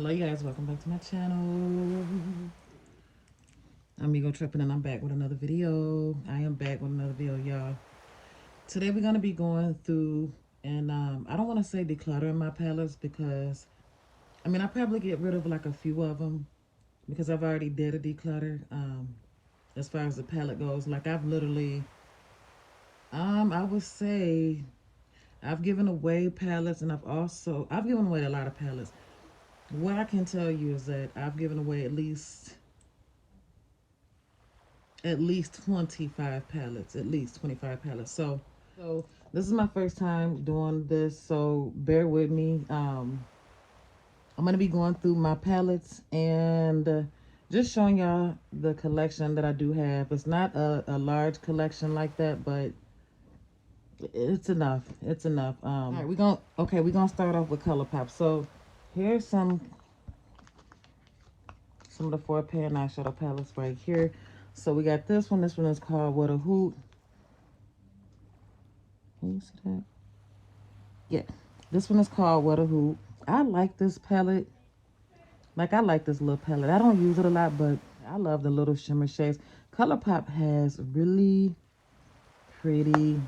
Hello you guys, welcome back to my channel. I'm Iamegotripn and I'm back with another video. I am back with another video, y'all. Today we're going to be going through and I don't want to say decluttering my palettes because I probably get rid of like a few of them because I've already did a declutter as far as the palette goes. Like I've literally I would say I've given away palettes and I've given away a lot of palettes. What I can tell you is that I've given away at least 25 palettes, at least 25 palettes. So this is my first time doing this, so bear with me. I'm gonna be going through my palettes and just showing y'all the collection that I do have. It's not a large collection like that, but it's enough. It's enough. All right, we're gonna start off with ColourPop. So here's some of the 4-pan eyeshadow palettes right here. So we got this one. This one is called What a Hoot. Can you see that? Yeah. This one is called What a Hoot. I like this palette. Like, I like this little palette. I don't use it a lot, but I love the little shimmer shades. ColourPop has really pretty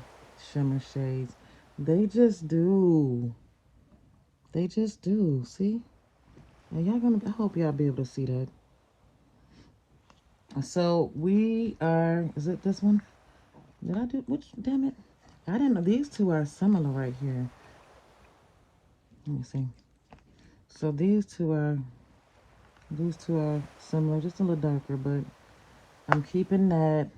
shimmer shades. They just do. They just do. See? Now, I hope y'all be able to see that. So is it this one? Did I do, damn it. I didn't know, these two are similar right here. Let me see. So these two are similar, just a little darker, but I'm keeping that.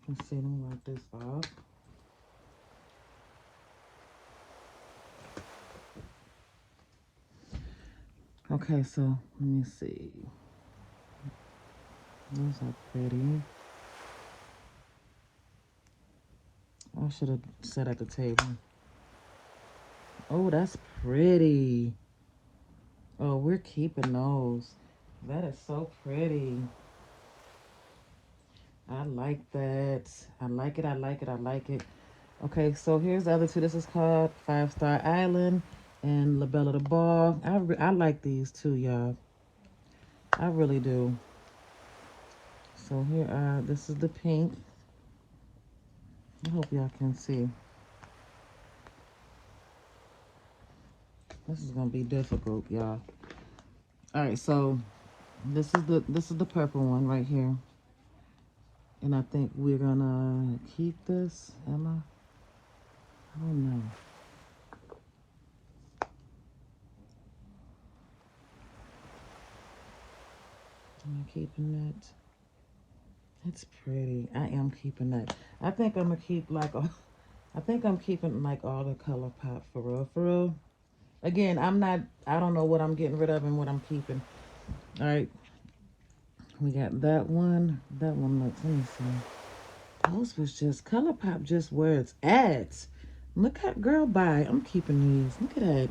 Let's see, let me wipe this off. Okay, so let me see. Those are pretty. I should have sat at the table. Oh, that's pretty. Oh, we're keeping those. That is so pretty. I like that. I like it, I like it, I like it. Okay, so here's the other two. This is called 5-Star Island and La Belle of the Ball. I like these two, y'all. I really do. So this is the pink. I hope y'all can see. This is gonna be difficult, y'all. All right, so this is the purple one right here, and I think we're gonna keep this. Am I don't know. Am I keeping that? It's pretty. I am keeping that. I think I'm gonna keep I think I'm keeping like all the ColourPop for real, for real. Again, I don't know what I'm getting rid of and what I'm keeping. All right. We got that one. That one looks, let me see. Those was just, ColourPop just where it's at. Look at, girl, bye. I'm keeping these. Look at that.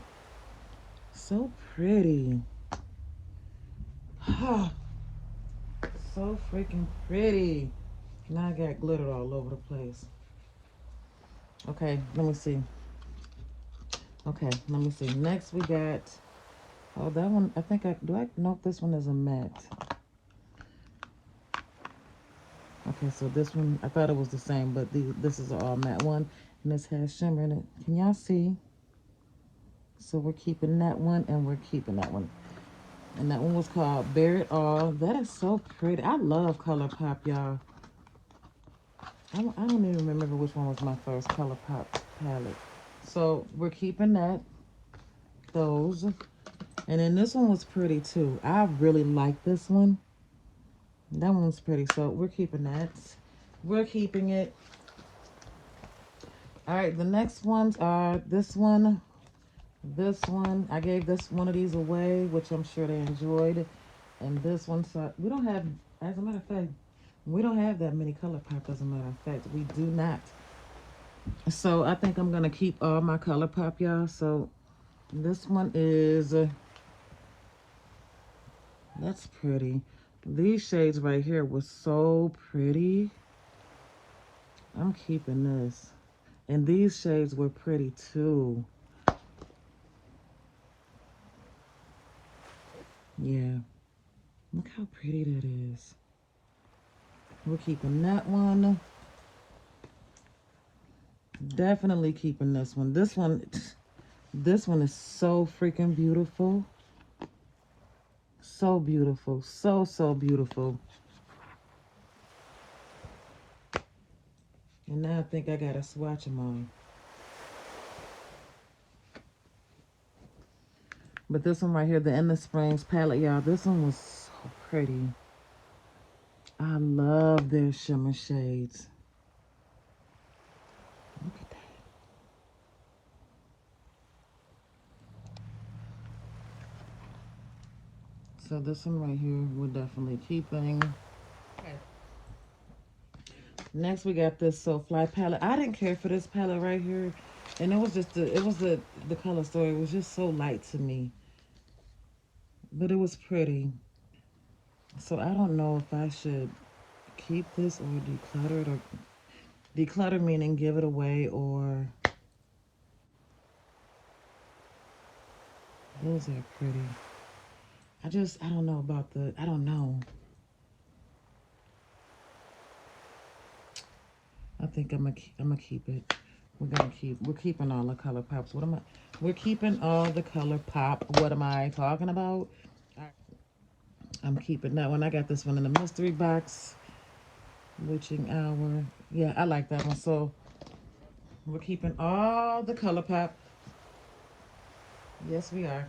So pretty. So freaking pretty. Now I got glitter all over the place. Okay, let me see. Okay, let me see. Next we got, oh, that one, do I know if this one is a matte? Okay, so this one, I thought it was the same, but this is an all matte one, and this has shimmer in it. Can y'all see? So we're keeping that one, and we're keeping that one. And that one was called Bear It All. That is so pretty. I love ColourPop, y'all. I don't even remember which one was my first ColourPop palette. So we're keeping those. And then this one was pretty too. I really like this one. That one's pretty, so we're keeping that. We're keeping it. All right, the next ones are this one. I gave this one of these away, which I'm sure they enjoyed. And this one, so we don't have, as a matter of fact, we don't have that many ColourPop, as a matter of fact. We do not. So I think I'm going to keep all my ColourPop, y'all. So this one is, that's pretty. These shades right here were so pretty. I'm keeping this. And these shades were pretty too. Yeah. Look how pretty that is. We're keeping that one. Definitely keeping this one. This one is so freaking beautiful. So beautiful. So, so beautiful. And now I think I gotta swatch them on. But this one right here, the In the Springs palette, y'all, this one was so pretty. I love their shimmer shades. Look at that. So this one right here, we're definitely keeping. Okay. Next, we got this So Fly palette. I didn't care for this palette right here. And it was just the color story. It was just so light to me. But it was pretty. So I don't know if I should keep this or declutter it, or declutter meaning give it away, or those are pretty. I don't know about I don't know. I think I'm gonna keep it. We're keeping all the ColourPops. We're keeping all the ColourPop. What am I talking about? I'm keeping that one. I got this one in the mystery box. Witching Hour. Yeah, I like that one. So we're keeping all the ColourPop. Yes, we are.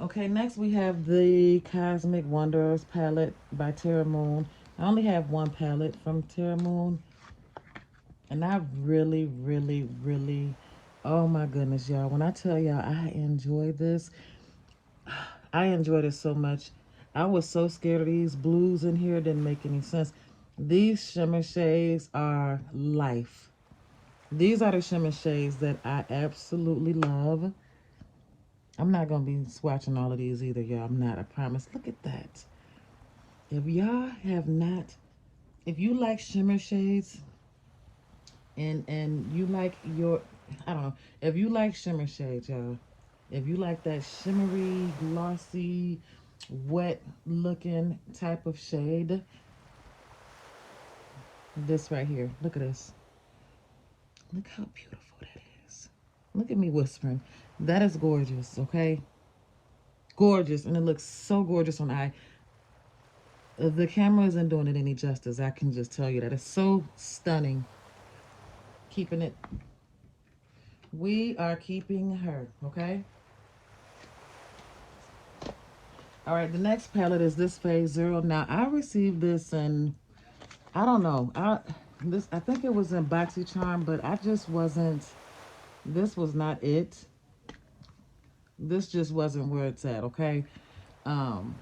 Okay, next we have the Cosmic Wonders palette by Terra Moon. I only have one palette from Terra Moon. And I really, really, really, oh my goodness, y'all. When I tell y'all I enjoy this, I enjoyed it so much. I was so scared of these blues in here. It didn't make any sense. These shimmer shades are life. These are the shimmer shades that I absolutely love. I'm not going to be swatching all of these either, y'all. I'm not, I promise. Look at that. If y'all have not, if you like shimmer shades and you like your, I don't know, if you like shimmer shades, y'all, if you like that shimmery, glossy, wet looking type of shade, this right here, look at this. Look how beautiful that is. Look at me whispering. That is gorgeous, okay? Gorgeous, and it looks so gorgeous on eye. The camera isn't doing it any justice. I can just tell you that. It's so stunning. Keeping it. We are keeping her, okay? All right, the next palette is this Phase Zero. Now, I received this and I don't know. I think it was in BoxyCharm, but I just wasn't, this was not it. This just wasn't where it's at, okay? Um,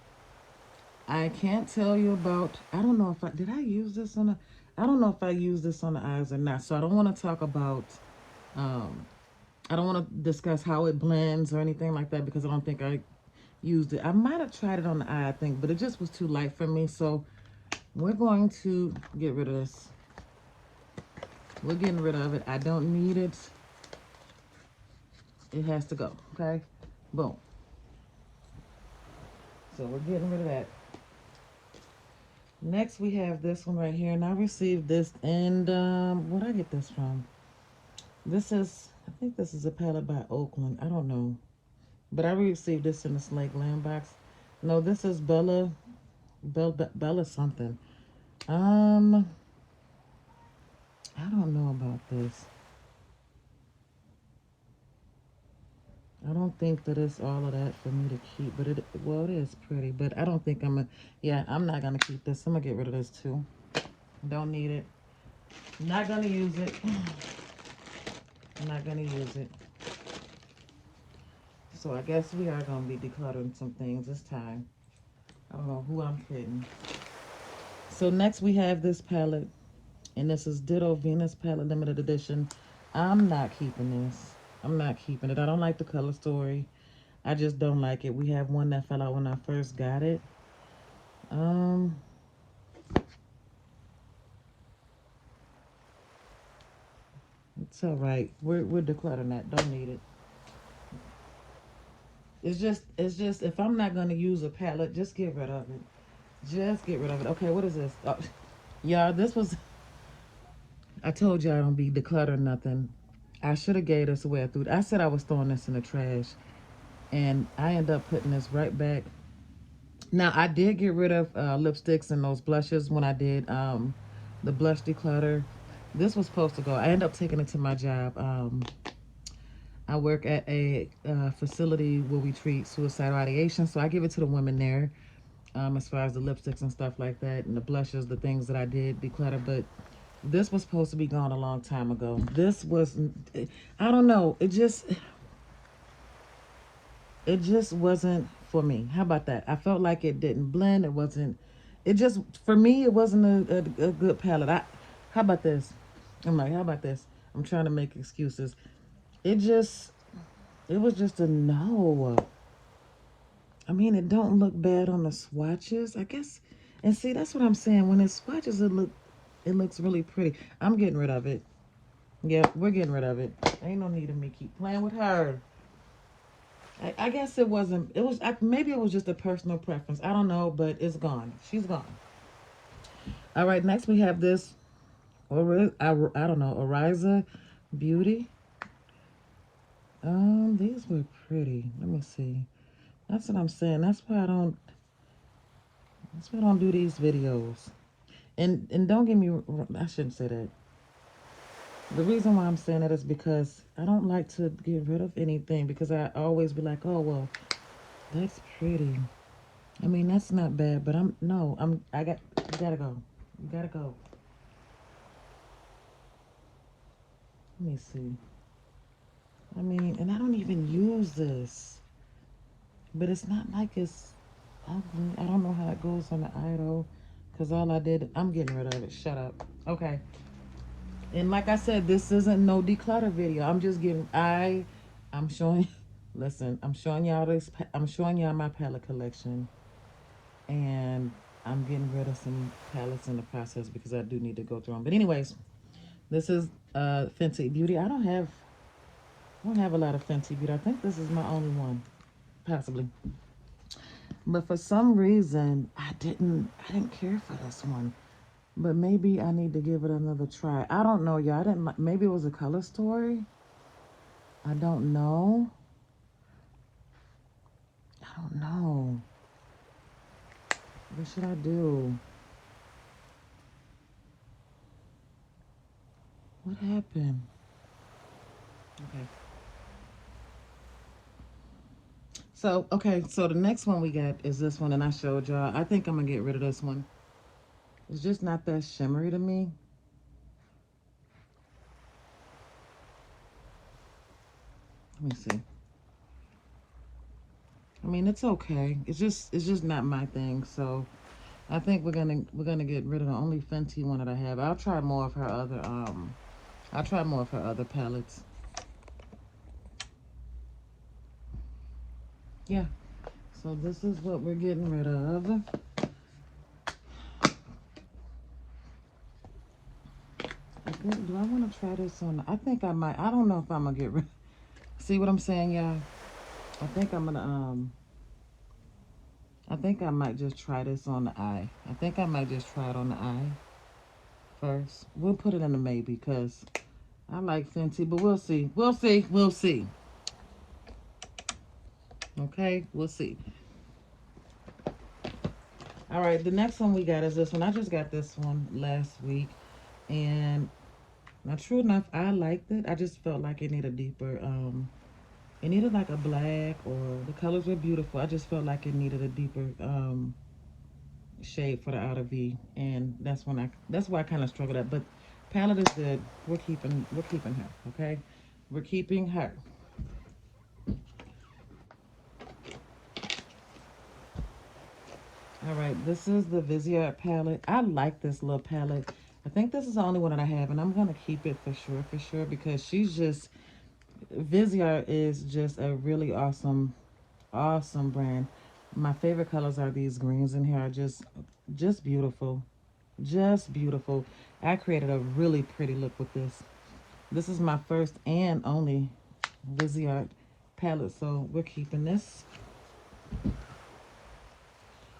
I can't tell you about, I don't know if did I use this on I don't know if I used this on the eyes or not. So I don't want to talk about, um, I don't want to discuss how it blends or anything like that because I don't think I used it. I might have tried it on the eye, I think, but it just was too light for me. So we're going to get rid of this. We're getting rid of it. I don't need it. It has to go, okay? Boom. So we're getting rid of that. Next, we have this one right here, and I received this, and where did I get this from? This is, I think this is a palette by Oakland. I don't know, but I received this in the Slate Glam box. No, this is Bella something. Um, I don't know about this. I don't think that it's all of that for me to keep, but well, it is pretty, but I don't think I'm not gonna keep this. I'm gonna get rid of this too. Don't need it. Not gonna use it. I'm not gonna use it. So I guess we are gonna be decluttering some things this time. I don't know who I'm kidding. So next we have this palette, and this is Ditto Venus Palette Limited Edition. I'm not keeping this. I'm not keeping it. I don't like the color story. I just don't like it. We have one that fell out when I first got it. Um, it's all right. We're decluttering that. Don't need it. It's just if I'm not gonna use a palette, just get rid of it. Just get rid of it. Okay, what is this? Oh, y'all, this was. I told you I don't be decluttering nothing. I should have gave this away. I said I was throwing this in the trash, and I end up putting this right back. Now I did get rid of lipsticks and those blushes when I did the blush declutter. This was supposed to go. I ended up taking it to my job. I work at a facility where we treat suicidal ideation, so I give it to the women there. As far as the lipsticks and stuff like that, and the blushes, the things that I did declutter. But this was supposed to be gone a long time ago. This was, I don't know. It just wasn't for me. How about that? I felt like it didn't blend. It wasn't. It just for me. It wasn't a good palette. How about this? I'm like, how about this? I'm trying to make excuses. It just. It was just a no. I mean, it don't look bad on the swatches, I guess. And see, that's what I'm saying. When it swatches, it looks really pretty. I'm getting rid of it. Yeah, we're getting rid of it. Ain't no need of me keep playing with her. I guess it wasn't. It was maybe it was just a personal preference. I don't know, but it's gone. She's gone. All right, next we have this. Or I don't know. Ariza Beauty. These were pretty. Let me see. That's what I'm saying. That's why I don't. That's why I don't do these videos. And don't get me. I shouldn't say that. The reason why I'm saying that is because I don't like to get rid of anything because I always be like, oh well, that's pretty. I mean, that's not bad, but I'm no, you gotta go. You gotta go. Let me see. I mean, and I don't even use this, but it's not like it's ugly. I don't know how it goes on the idol because all I did, I'm getting rid of it. Shut up. Okay. And like I said, this isn't no declutter video. I'm just getting, I'm showing, listen, I'm showing y'all this, I'm showing y'all my palette collection. And I'm getting rid of some palettes in the process because I do need to go through them. But anyways, this is Fenty Beauty. I don't have a lot of Fenty Beauty. I think this is my only one, possibly. But for some reason, I didn't care for this one. But maybe I need to give it another try. I don't know, y'all. I didn't like, maybe it was a color story. I don't know. I don't know. What should I do? What happened? Okay. So the next one we got is this one, and I showed y'all. I think I'm gonna get rid of this one. It's just not that shimmery to me. Let me see. I mean, it's okay. It's just not my thing. So I think we're gonna get rid of the only Fenty one that I have. I'll try more of her other palettes. Yeah. So this is what we're getting rid of. Do I want to try this on? I think I might. I don't know if I'm gonna get rid. See what I'm saying, y'all? I think I'm gonna I think I might just try this on the eye. I think I might just try it on the eye first. We'll put it in the maybe because I like Fenty, but we'll see. We'll see. We'll see. Okay, we'll see. All right, the next one we got is this one. I just got this one last week, and now true enough, I liked it. I just felt like it needed deeper. It needed like a black, or the colors were beautiful. I just felt like it needed a deeper shade for the outer V, and that's why I kind of struggled up. But palette is good. We're keeping her. Okay, we're keeping her. All right, this is the Viseart palette. I like this little palette. I think this is the only one that I have, and I'm gonna keep it for sure, because Viseart is just a really awesome brand. My favorite colors are these greens in here. Are just beautiful, just beautiful. I created a really pretty look with this. This is my first and only Viseart palette, so we're keeping this.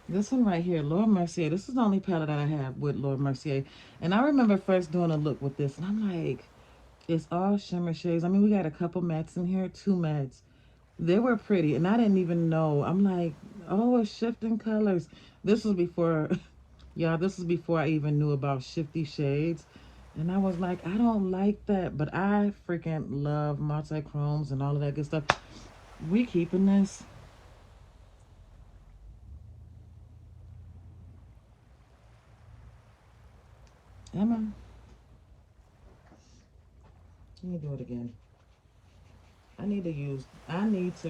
This one right here, Laura Mercier. This is the only palette that I have with Laura Mercier. And I remember first doing a look with this, and I'm like, it's all shimmer shades. I mean, we got a couple mattes in here, 2 mattes. They were pretty, and I didn't even know. I'm like, oh, it's shifting colors. This was before, y'all, this was before I even knew about shifty shades. And I was like, I don't like that, but I freaking love multi-chromes and all of that good stuff. We keeping this. Emma, let me do it again. I need to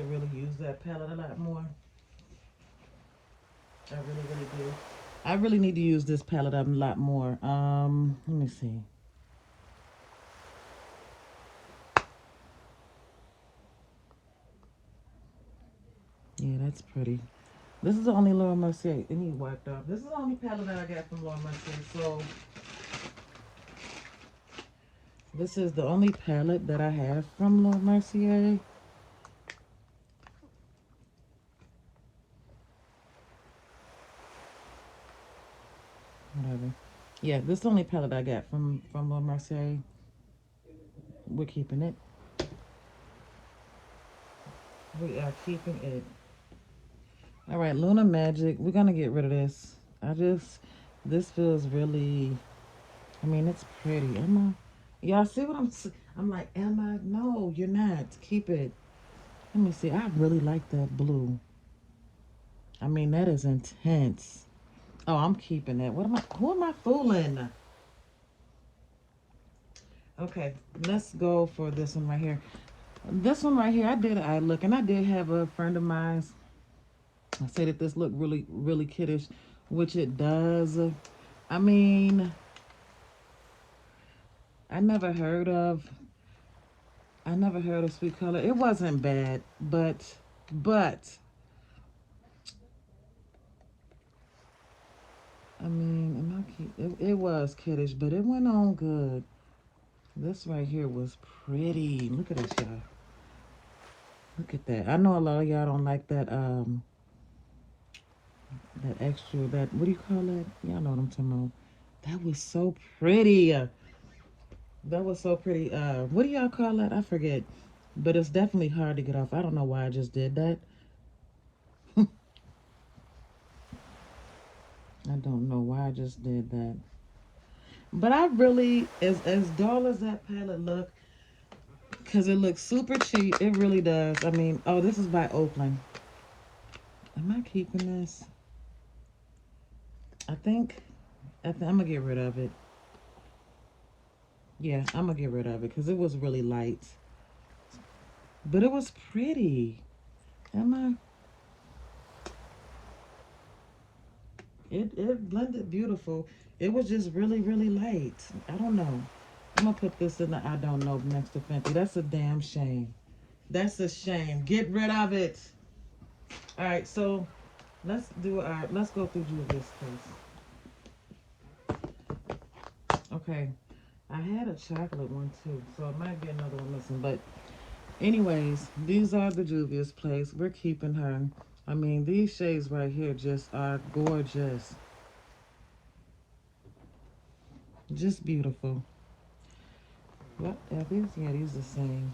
really use that palette a lot more. I really, really do. I really need to use this palette a lot more. Let me see. Yeah, that's pretty. This is the only Laura Mercier. It needs wiped off. This is the only palette that I got from Laura Mercier. So this is the only palette that I have from Laura Mercier. Whatever. Yeah, this is the only palette I got from Laura Mercier. We're keeping it. We are keeping it. All right, Luna Magic. We're gonna get rid of this. This feels really. I mean, it's pretty. Y'all see what I'm like, am I? No, you're not. Keep it. Let me see. I really like that blue. I mean, that is intense. Oh, I'm keeping that. Who am I fooling? Okay, let's go for this one right here. This one right here, I did an eye look, and I did have a friend of mine say that this looked really, really kiddish, which it does. I mean, I never heard of Sweet Color. It wasn't bad, but I mean, it was kiddish, but it went on good. This right here was pretty. Look at this, y'all. Look at that. I know a lot of y'all don't like that extra, what do you call that? Y'all know what I'm talking about. That was so pretty. That was so pretty. What do y'all call that? I forget. But it's definitely hard to get off. I don't know why I just did that. I don't know why I just did that. But I really, as dull as that palette look, because it looks super cheap, it really does. I mean, oh, this is by Oakland. Am I keeping this? I think I'm going to get rid of it. Yeah, I'm going to get rid of it because it was really light. But it was pretty. Am I? It blended beautiful. It was just really, really light. I don't know. I'm going to put this in the I don't know next to Fenty. That's a damn shame. That's a shame. Get rid of it. All right, so let's go through Juvias first. Okay. I had a chocolate one too, so it might be another one missing. But anyways, these are the Juvias place. We're keeping her. I mean, these shades right here just are gorgeous. Just beautiful. What are these? Yeah, these are the same.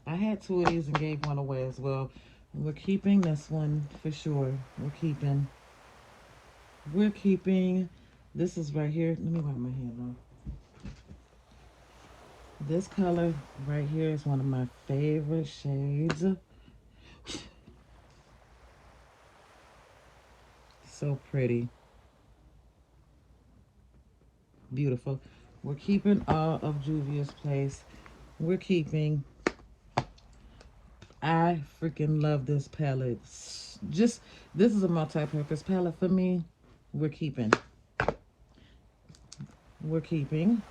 I had 2 of these and gave one away as well. We're keeping this one for sure. We're keeping. This is right here. Let me wipe my hand off. This color right here is one of my favorite shades. So pretty. Beautiful. We're keeping all of Juvia's place. We're keeping. I freaking love this palette. Just, this is a multi-purpose palette for me. We're keeping. We're keeping.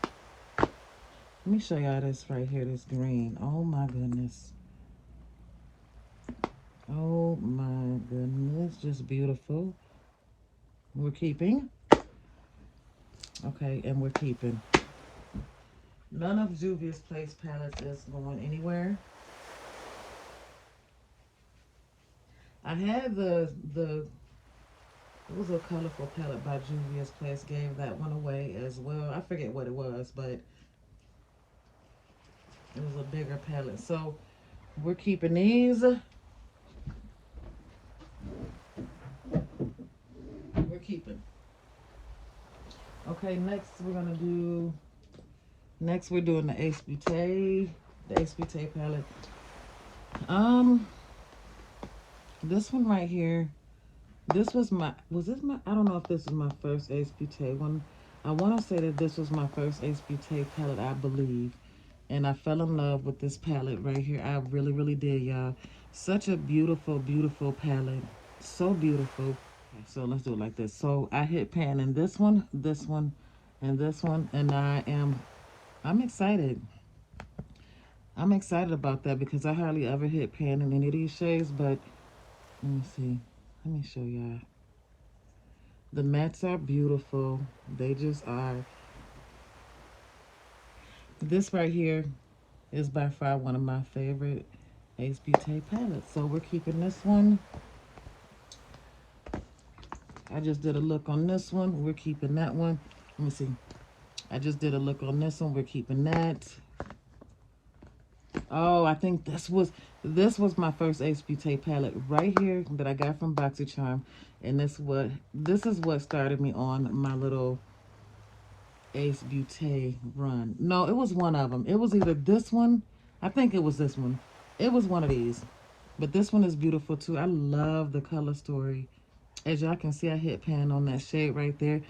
Let me show y'all this right here, this green. Oh my goodness. Oh my goodness, just beautiful. We're keeping. Okay, and we're keeping. None of Juvia's Place palettes is going anywhere. I had it was a colorful palette by Juvias Place. Gave that one away as well. I forget what it was, but it was a bigger palette. So we're keeping these. We're keeping. Okay, next we're doing the Ace Beaute, the Ace Beaute palette. Um, this one right here. Was this my, I don't know if this is my first Ace Beaute one. I want to say that this was my first Ace Beaute palette, I believe. And I fell in love with this palette right here. I really, really did, y'all. Such a beautiful, beautiful palette. So beautiful. Okay, so let's do it like this. So I hit pan in this one, and this one. And I'm excited. I'm excited about that because I hardly ever hit pan in any of these shades. But let me see. Let me show y'all. The mattes are beautiful. They just are. This right here is by far one of my favorite Ace Beaute palettes. So we're keeping this one. I just did a look on this one. We're keeping that one. Let me see. I just did a look on this one. We're keeping that. Oh, I think this was my first Ace Beaute palette right here that I got from BoxyCharm. And this is what started me on my little Ace Beaute run. No, it was one of them. It was either this one. I think it was this one. It was one of these. But this one is beautiful too. I love the color story. As y'all can see, I hit pan on that shade right there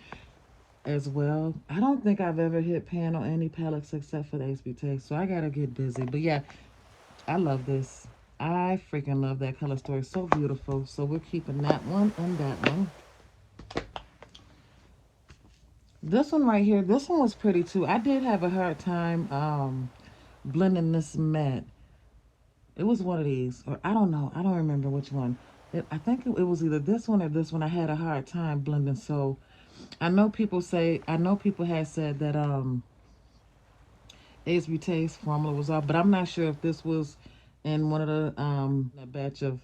as well. I don't think I've ever hit pan on any palettes except for the Ace Beaute. So I gotta get busy. But yeah, I love this. I freaking love that color story. So beautiful. So we're keeping that one and that one. This one right here, this one was pretty too. I did have a hard time blending this matte. It was one of these, or I don't know. I don't remember which one. I think it was either this one or this one. I had a hard time blending. So I know people had said that Ace Beaute's formula was off, but I'm not sure if this was in one of the a batch of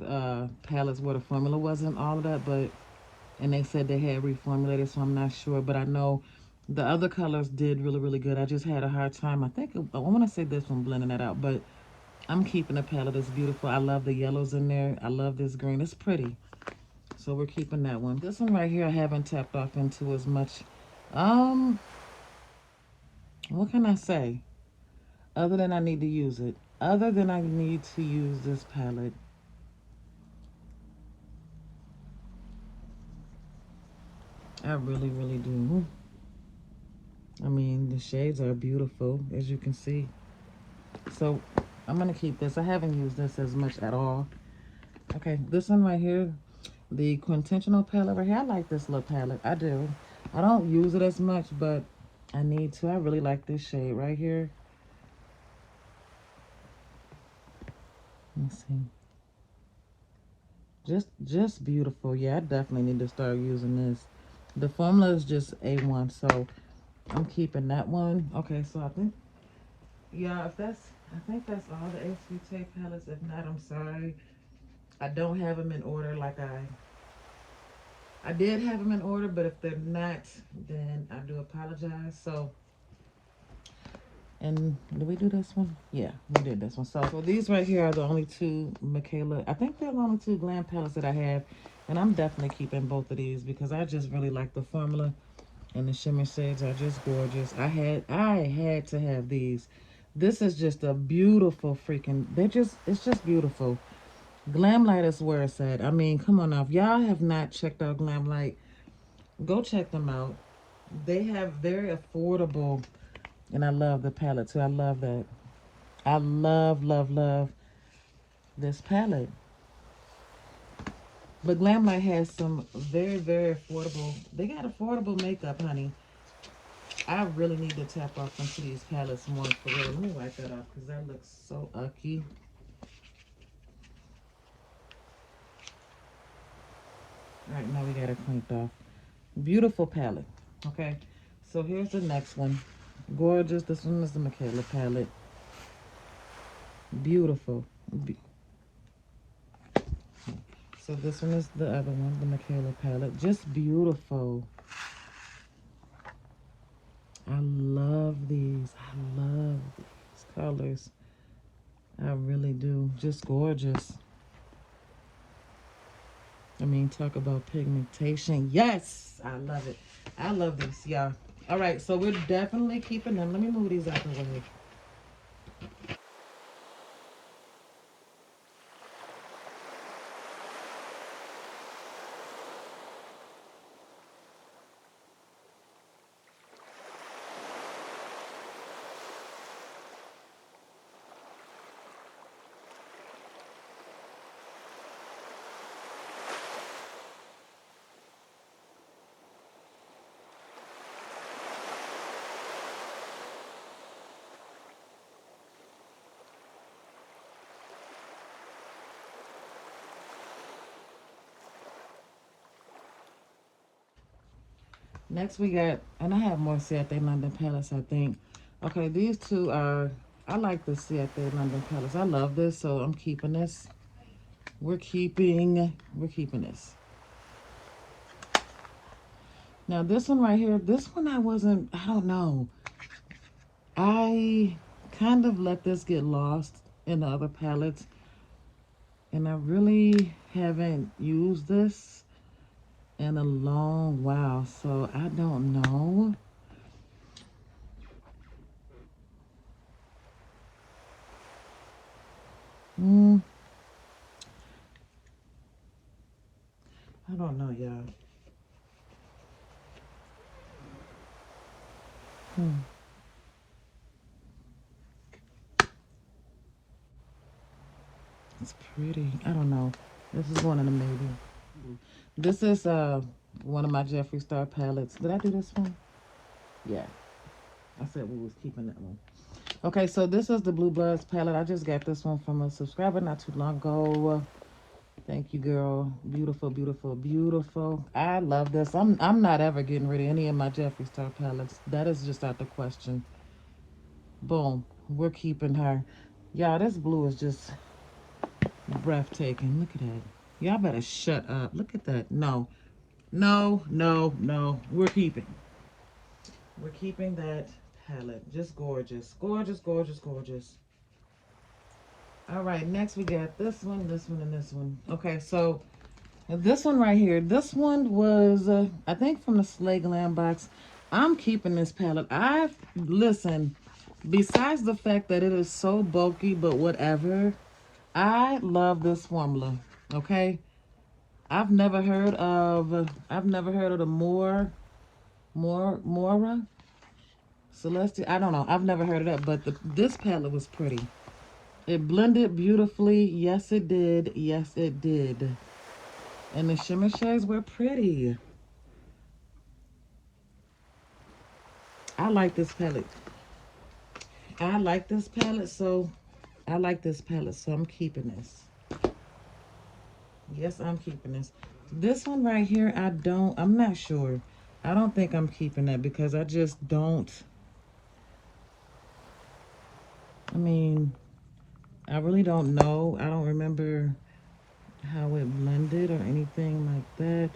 palettes where the formula wasn't all of that, but and they said they had reformulated, so I'm not sure. But I know the other colors did really, really good. I just had a hard time. I want to say this one blending that out, but I'm keeping the palette. It's beautiful. I love the yellows in there. I love this green. It's pretty. So we're keeping that one. This one right here I haven't tapped off into as much. Um, what can I say? Other than I need to use it. Other than I need to use this palette. I really, really do. I mean, the shades are beautiful, as you can see. So I'm going to keep this. I haven't used this as much at all. Okay, this one right here, the Quintentional palette right here. I like this little palette. I do. I don't use it as much, but I need to. I really like this shade right here. Let's see. Just beautiful. Yeah, I definitely need to start using this. The formula is just A1, so I'm keeping that one. Okay, so I think, yeah, I think that's all the HB palettes. If not, I'm sorry. I don't have them in order like I did have them in order, but if they're not, then I do apologize. So, and did we do this one? Yeah, we did this one. So these right here are the only two Michaela. I think they're the only two glam palettes that I have, and I'm definitely keeping both of these because I just really like the formula, and the shimmer shades are just gorgeous. I had to have these. This is just a beautiful freaking. It's just beautiful. Glamlite is where it's at. I mean, come on now. If y'all have not checked out Glamlite, go check them out. They have very affordable, and I love the palette too. I love that. I love, love, love this palette. But Glamlite has some very, very affordable. They got affordable makeup, honey. I really need to tap off into these palettes more for real. Let me wipe that off because that looks so ucky. All right, now we got it cleaned off. Beautiful palette. Okay, so here's the next one. Gorgeous. This one is the Michaela palette. Beautiful. So this one is the other one, the Michaela palette. Just beautiful. I love these. I love these colors. I really do. Just gorgeous. I mean, talk about pigmentation. Yes, I love it. I love these, y'all. All right, so we're definitely keeping them. Let me move these out the way. Next we got, and I have more Siete London palettes, I think. Okay, these two are, I like the Siete London palettes. I love this, so I'm keeping this. We're keeping this. Now this one right here, this one I don't know. I kind of let this get lost in the other palettes, and I really haven't used this in a long while, so I don't know. Mm, I don't know, y'all. Hmm. It's pretty. I don't know. This is one of the maybe. This is one of my Jeffree Star palettes. Did I do this one? Yeah. I said we was keeping that one. Okay, so this is the Blue Bloods palette. I just got this one from a subscriber not too long ago. Thank you, girl. Beautiful, beautiful, beautiful. I love this. I'm not ever getting rid of any of my Jeffree Star palettes. That is just out the question. Boom. We're keeping her. Y'all, this blue is just breathtaking. Look at that. Y'all better shut up. Look at that. No. No, no, no. We're keeping. We're keeping that palette. Just gorgeous. Gorgeous, gorgeous, gorgeous. All right, next we got this one, and this one. Okay, so this one right here. This one was, I think, from the Slay Glam box. I'm keeping this palette. Listen, besides the fact that it is so bulky, but whatever, I love this formula. Okay? I've never heard of the Maura, Celeste. I don't know. I've never heard of that, but this palette was pretty. It blended beautifully. Yes, it did. Yes, it did. And the shimmer shades were pretty. I like this palette. I like this palette, so I'm keeping this. Yes, I'm keeping this. This one right here, I'm not sure. I don't think I'm keeping that because I just don't, I mean, I really don't know. I don't remember how it blended or anything like that.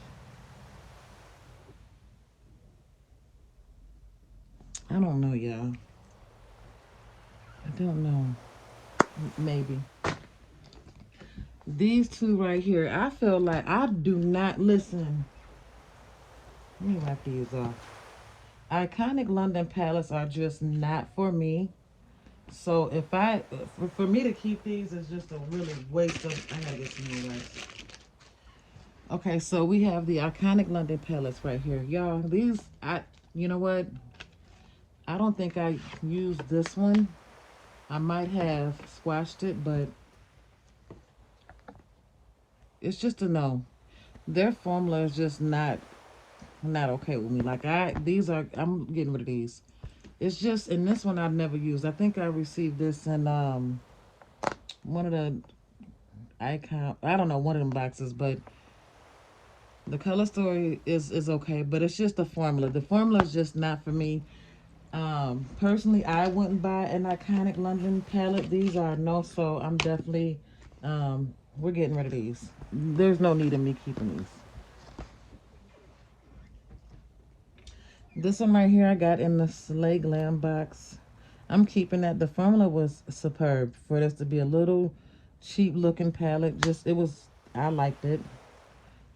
I don't know, y'all. I don't know. Maybe. These two right here, I feel like I do not listen. Let me wipe these off. Iconic London palettes are just not for me. So for me to keep these is just a really waste of, I gotta get some more rice. Okay, so we have the Iconic London palettes right here. Y'all, you know what? I don't think I used this one. I might have swatched it, but it's just a no. Their formula is just not okay with me. Like I'm getting rid of these. It's just, in this one I've never used. I think I received this in one of the icon, I don't know, one of them boxes, but the color story is okay, but it's just the formula. The formula is just not for me. Personally, I wouldn't buy an Iconic London palette. These are no, so I'm definitely We're getting rid of these. There's no need in me keeping these. This one right here I got in the Slay Glam box. I'm keeping that. The formula was superb for this to be a little cheap looking palette. Just, it was, I liked it.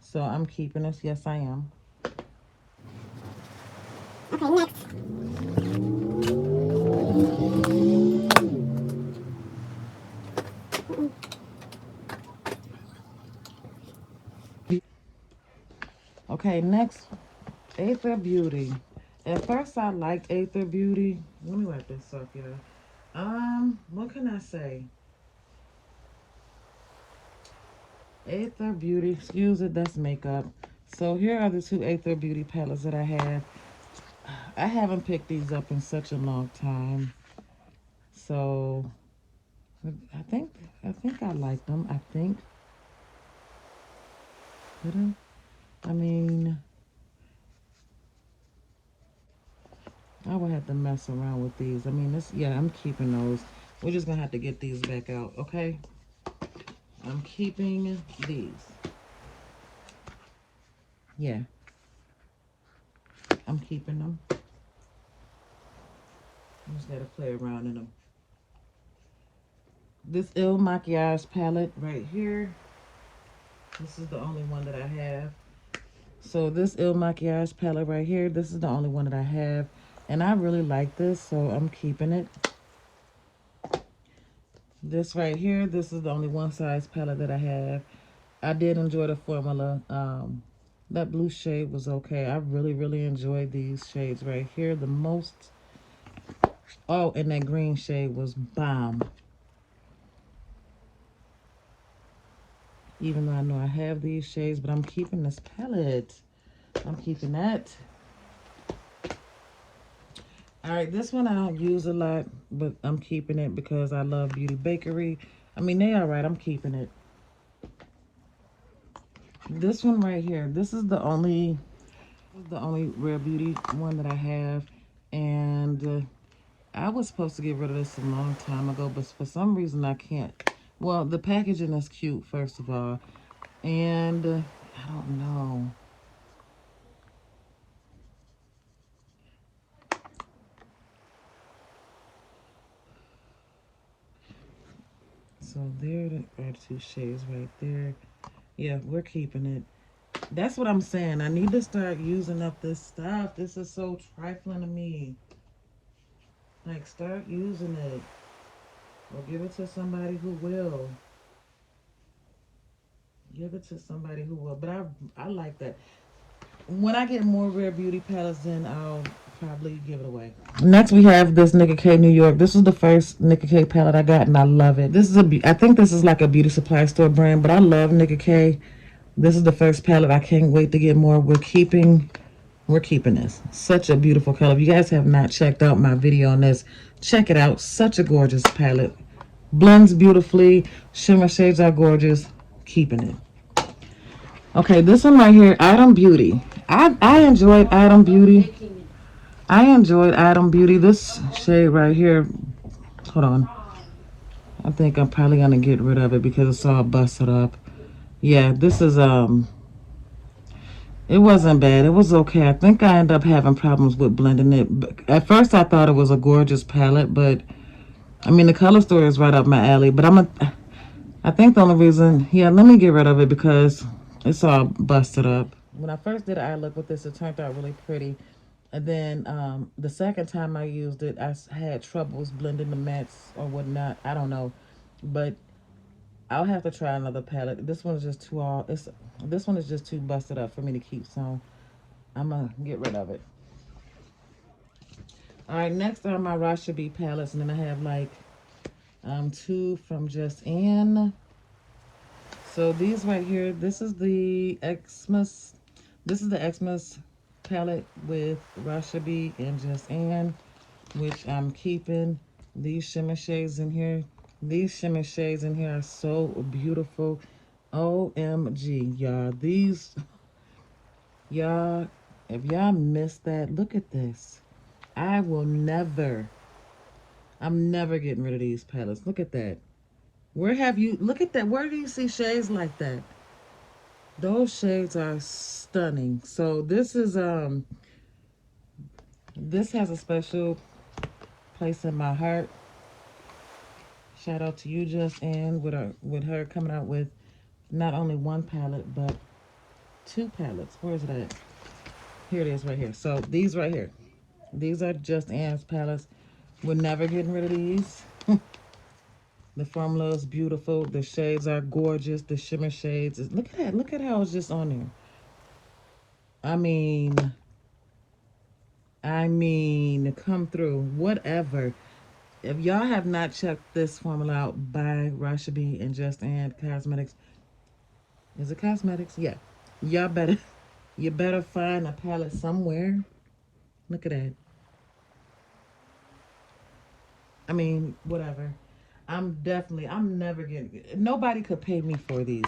So I'm keeping this. Yes, I am. Okay, next. Okay, next, Aether Beauty. At first I liked Aether Beauty. Let me wipe this off, y'all. What can I say? Aether Beauty, excuse it, that's makeup. So here are the two Aether Beauty palettes that I have. I haven't picked these up in such a long time. So I think I like them. I think. Did I? I mean, I would have to mess around with these. I mean, this, yeah, I'm keeping those. We're just gonna have to get these back out, okay? I'm keeping these. Yeah, I'm keeping them. I just gotta play around in them. This Il Makiage palette right here. This is the only one that I have. So this Il Makiage palette right here, this is the only one that I have. And I really like this, so I'm keeping it. This right here, this is the only one size palette that I have. I did enjoy the formula. That blue shade was okay. I really, really enjoyed these shades right here the most. Oh, and that green shade was bomb. Even though I know I have these shades, but I'm keeping this palette. I'm keeping that. All right, this one I don't use a lot, but I'm keeping it because I love Beauty Bakery. I mean, they all right. I'm keeping it. This one right here, this is the only Rare Beauty one that I have, and I was supposed to get rid of this a long time ago, but for some reason I can't. Well, the packaging is cute, first of all, and I don't know. So there are two shades right there. Yeah, we're keeping it. That's what I'm saying. I need to start using up this stuff. This is so trifling to me. Like, start using it. Or give it to somebody who will. Give it to somebody who will. But I like that. When I get more Rare Beauty palettes, then I'll probably give it away. Next, we have this Decay New York. This is the first Decay palette I got, and I love it. This is I think this is like a beauty supply store brand, but I love Decay. This is the first palette. I can't wait to get more. We're keeping this. Such a beautiful color. If you guys have not checked out my video on this, check it out. Such a gorgeous palette. Blends beautifully. Shimmer shades are gorgeous. Keeping it. Okay, this one right here, Item Beauty. I enjoyed Item Beauty. I enjoyed Item Beauty. This shade right here, hold on. I think I'm probably gonna get rid of it because it's all busted up. Yeah, this is it wasn't bad. It was okay. I think I ended up having problems with blending it. At first I thought it was a gorgeous palette, but I mean the color story is right up my alley. But I think the only reason, yeah, let me get rid of it because it's all busted up. When I first did eye look with this, it turned out really pretty. And then the second time I used it, I had troubles blending the mattes or whatnot. I don't know, but I'll have to try another palette. This one is just too this one is just too busted up for me to keep, so I'm gonna get rid of it. All right, next are my Rasha palettes, and then I have like two from Just Ann. So these right here, this is the Xmas. This is the Xmas palette with Rasha and Just Ann, which I'm keeping. These shimmer shades in here. These shimmer shades in here are so beautiful. OMG, y'all. These, y'all, if y'all missed that, look at this. I'm never getting rid of these palettes. Look at that. Where have you, look at that. Where do you see shades like that? Those shades are stunning. So this has a special place in my heart. Shout out to you, Just and with her coming out with not only one palette but two palettes. Where is it at? Here it is right here. So these right here. These are Just Ann's palettes. We're never getting rid of these. The formula is beautiful. The shades are gorgeous. The shimmer shades. Look at that. Look at how it's just on there. I mean, come through. Whatever. If y'all have not checked this formula out by Rashabi and Just Ann Cosmetics, is it cosmetics? Yeah. Y'all better, you better find a palette somewhere. Look at that. I mean, whatever. I'm never getting, nobody could pay me for these.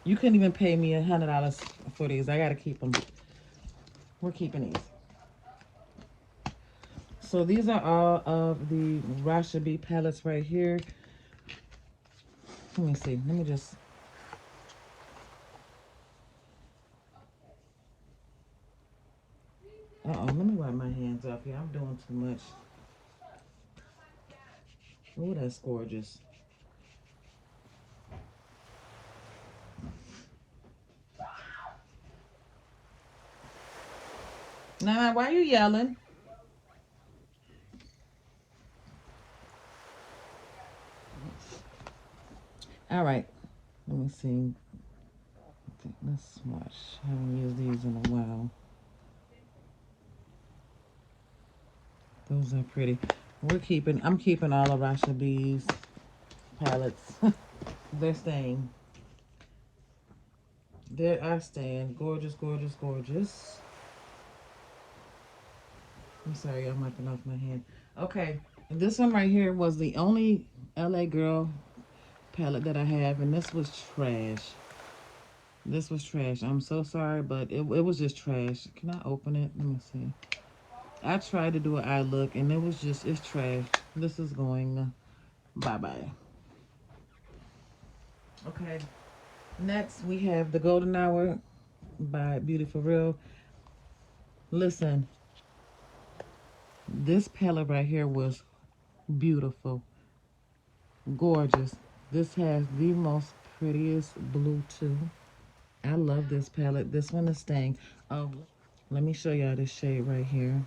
You couldn't even pay me $100 for these. I gotta keep them. We're keeping these. So these are all of the Rashabi palettes right here. Let me see. Let me just. Uh-oh. Let me wipe my hands off here. I'm doing too much. Oh, that's gorgeous. Nah, why are you yelling? All right. Let me see. Okay, let's swatch. I haven't used these in a while. Those are pretty. I'm keeping all of Rashabi's palettes. They're staying. They are staying. Gorgeous, gorgeous, gorgeous. I'm sorry, I'm wiping off my hand. Okay, this one right here was the only LA Girl palette that I have, and this was trash. This was trash. I'm so sorry, but it was just trash. Can I open it? Let me see. I tried to do an eye look, and it's trash. This is going bye-bye. Okay, next we have the Golden Hour by Beauty For Real. Listen, this palette right here was beautiful. Gorgeous. This has the most prettiest blue too. I love this palette. This one is staying. Oh, let me show y'all this shade right here.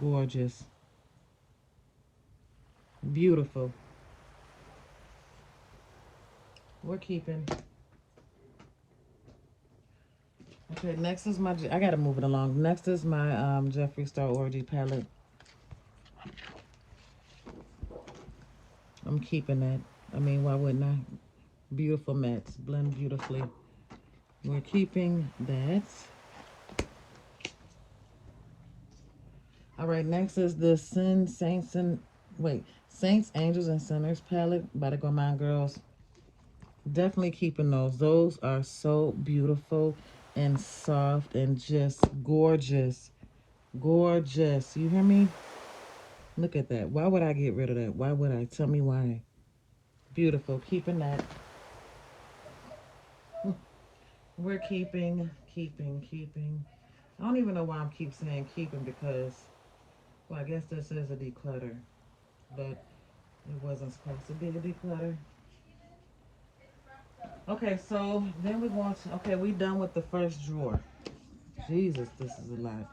Gorgeous. Beautiful. We're keeping. Okay, next is my, I gotta move it along. Next is my Jeffree Star Orgy palette. I'm keeping that. I mean, why wouldn't I? Beautiful mattes, blend beautifully. We're keeping that. All right, next is the Saints, Angels, and Sinners palette by the Gourmand Girls. Definitely keeping those. Those are so beautiful and soft and just gorgeous. Gorgeous. You hear me? Look at that. Why would I get rid of that? Why would I? Tell me why. Beautiful. Keeping that. We're keeping. I don't even know why I'm keep saying keeping because, well, I guess this is a declutter, but it wasn't supposed to be a declutter. Okay, so then we're going to, okay, we done with the first drawer. Jesus, this is a lot.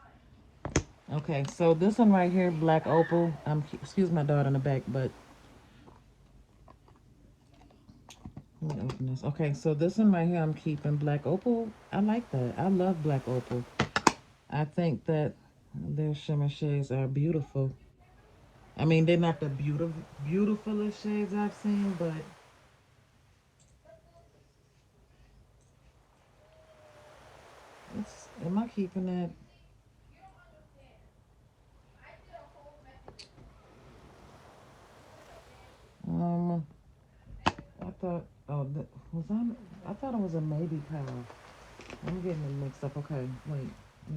Okay, so this one right here, Black Opal. Excuse my daughter in the back, but let me open this. Okay, so this one right here, I'm keeping Black Opal. I like that. I love Black Opal. I think that their shimmer shades are beautiful. I mean, they're not the beautifulest shades I've seen, but am I keeping that? Um, I thought, oh, I thought it was a maybe power. I'm getting it mixed up. Okay, wait,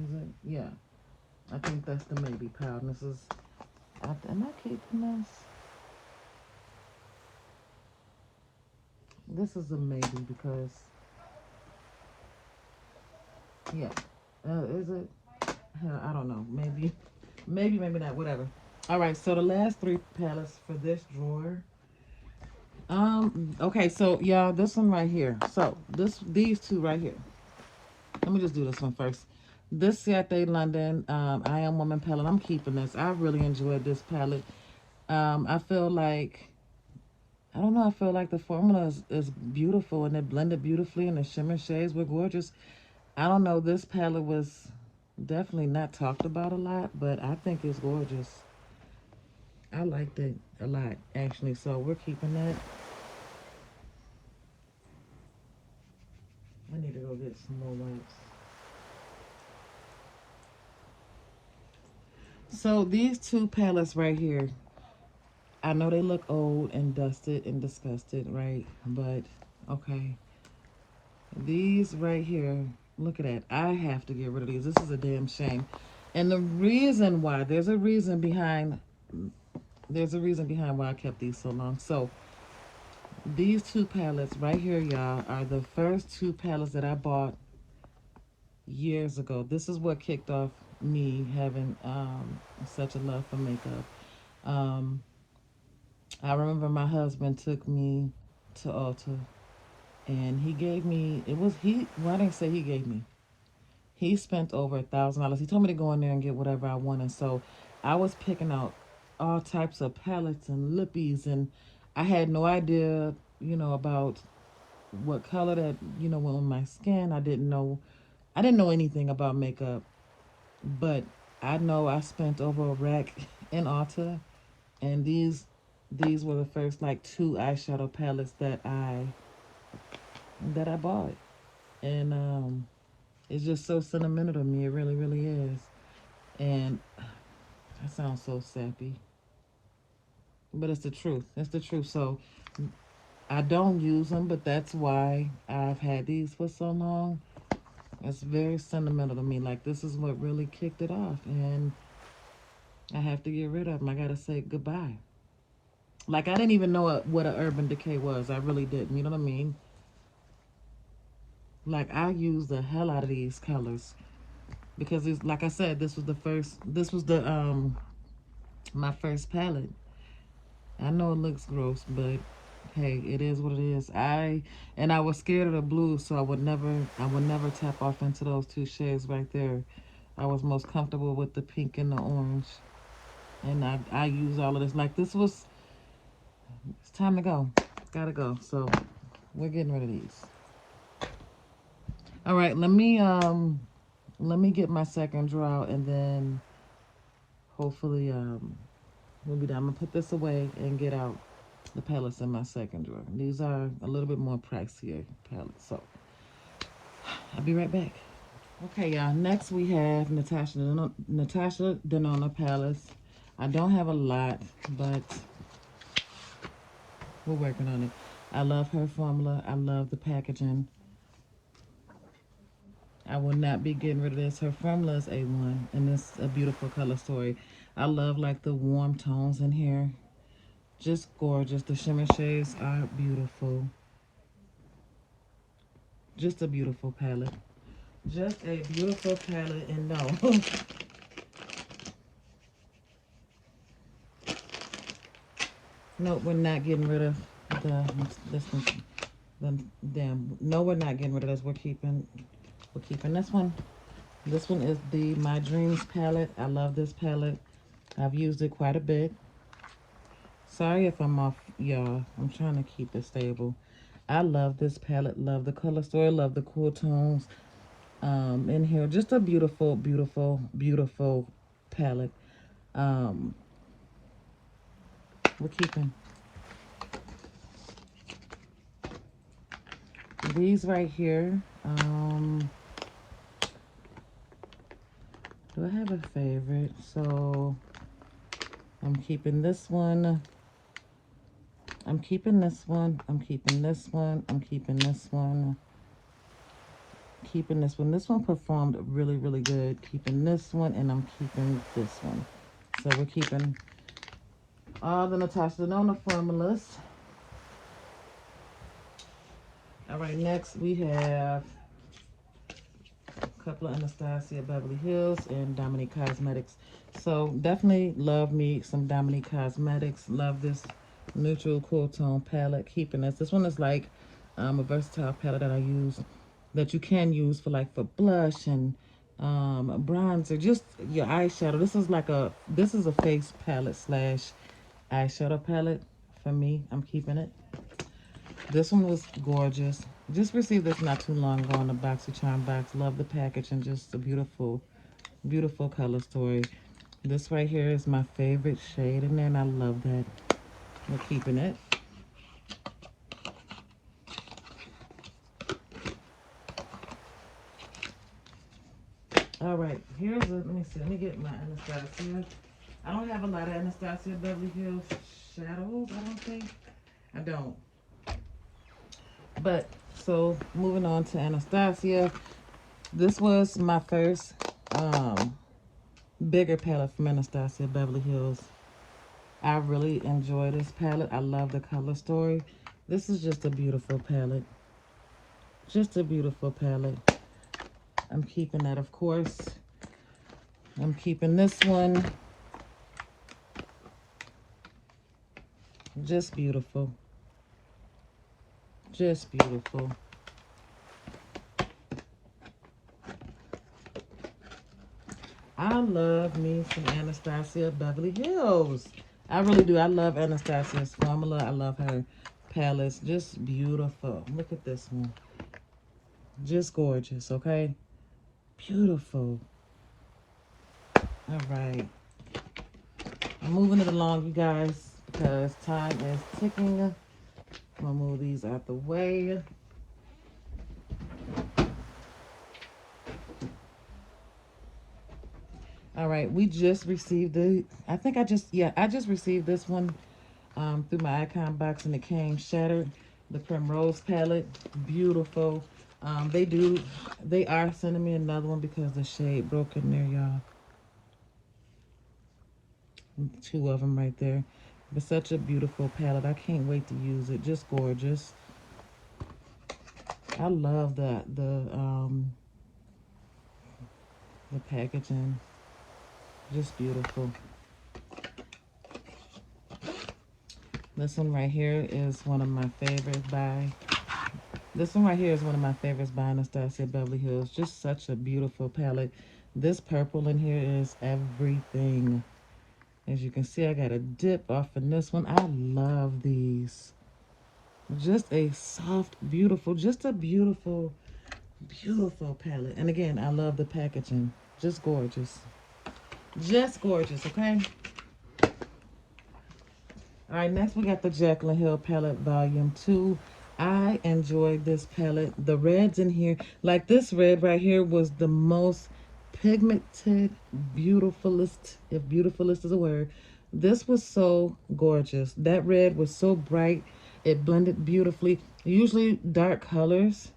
is it? Yeah, I think that's the maybe power. This is, am I keeping this? This is a maybe because, yeah. Is it? Hell, I don't know. Maybe, maybe not. Whatever. All right. So the last three palettes for this drawer. Okay. So y'all, this one right here. So these two right here. Let me just do this one first. This Ciate London I Am Woman palette. I'm keeping this. I really enjoyed this palette. I feel like I don't know. I feel like the formula is beautiful and it blended beautifully and the shimmer shades were gorgeous. I don't know. This palette was definitely not talked about a lot, but I think it's gorgeous. I liked it a lot, actually. So we're keeping that. I need to go get some more wipes. So these two palettes right here, I know they look old and dusted and disgusted, right? But, okay. These right here, look at that. I have to get rid of these. This is a damn shame. And the reason why, there's a reason behind why I kept these so long. So these two palettes right here, y'all, are the first two palettes that I bought years ago. This is what kicked off me having such a love for makeup. Um, I remember my husband took me to Ulta and he gave me, well, I didn't say he gave me. He spent over $1,000. He told me to go in there and get whatever I wanted. So I was picking out all types of palettes and lippies, and I had no idea, about what color that, went on my skin. I didn't know anything about makeup, but I know I spent over a rack in Ulta, and these were the first like two eyeshadow palettes that I bought, and it's just so sentimental to me. It really, really is. And that sounds so sappy, but it's the truth. It's the truth. So I don't use them, but that's why I've had these for so long. It's very sentimental to me. Like this is what really kicked it off, and I have to get rid of them. I gotta say goodbye. Like I didn't even know what a Urban Decay was. I really didn't. You know what I mean? Like I used the hell out of these colors because it's like I said. This was the first. This was the my first palette. I know it looks gross, but hey, it is what it is. I was scared of the blue, so I would never tap off into those two shades right there. I was most comfortable with the pink and the orange. And I use all of this. Like it's time to go. Gotta go. So we're getting rid of these. All right, let me get my second drawer out and then hopefully we'll be done. I'm gonna put this away and get out the palettes in my second drawer. These are a little bit more pricier palettes, so I'll be right back. Okay, y'all. Next we have Natasha Denona palettes. I don't have a lot, but we're working on it. I love her formula. I love the packaging. I will not be getting rid of this. Her formula is A1, and it's a beautiful color story. I love like the warm tones in here. Just gorgeous. The shimmer shades are beautiful. Just a beautiful palette. Just a beautiful palette, and no. No, we're not getting rid of this one. Damn. No, we're not getting rid of this. We're keeping this one. This one is the My Dreams palette. I love this palette. I've used it quite a bit. Sorry if I'm off, y'all. I'm trying to keep it stable. I love this palette. Love the color story. Love the cool tones in here. Just a beautiful, beautiful, beautiful palette. Um, we're keeping these right here. Do I have a favorite? So I'm keeping this one. I'm keeping this one. I'm keeping this one. I'm keeping this one. Keeping this one. This one performed really, really good. Keeping this one, and I'm keeping this one. So we're keeping all the Natasha Denona formulas. All right, next we have a couple of Anastasia Beverly Hills and Dominique Cosmetics. So definitely love me some Dominique Cosmetics. Love this neutral cool tone palette. Keeping this. This one is like a versatile palette that I use, that you can use for like for blush and bronzer, just your eyeshadow. This is a face palette slash eyeshadow palette for me. I'm keeping it. This one was gorgeous. Just received this not too long ago in the BoxyCharm box. Love the package and just a beautiful, beautiful color story. This right here is my favorite shade in there, and I love that. We're keeping it. All right, let me see. Let me get my Anastasia. I don't have a lot of Anastasia Beverly Hills shadows, I don't think. I don't. But, so, moving on to Anastasia. This was my first bigger palette from Anastasia Beverly Hills. I really enjoy this palette. I love the color story. This is just a beautiful palette. Just a beautiful palette. I'm keeping that, of course. I'm keeping this one. Just beautiful. Just beautiful. I love me some Anastasia Beverly Hills. I really do. I love Anastasia's formula. I love her palettes. Just beautiful. Look at this one. Just gorgeous, okay? Beautiful. All right. I'm moving it along, you guys, because time is ticking. I'm going to move these out the way. All right, we just received I just received this one through my icon box, and it came shattered. The Primrose palette, beautiful. They are sending me another one because the shade broke in there, y'all. Two of them right there. But such a beautiful palette. I can't wait to use it. Just gorgeous. I love the packaging. Just beautiful. This one right here is one of my favorites by Anastasia Beverly Hills. Just such a beautiful palette. This purple in here is everything. As you can see, I got a dip off in this one. I love these. Just a soft, beautiful, just a beautiful, beautiful palette. And again, I love the packaging. Just gorgeous. Just gorgeous, okay? All right, next we got the Jaclyn Hill palette volume 2. I enjoyed this palette. The reds in here, like this red right here was the most pigmented, beautifulest, if beautifulest is a word. This was so gorgeous. That red was so bright. It blended beautifully. Usually dark colors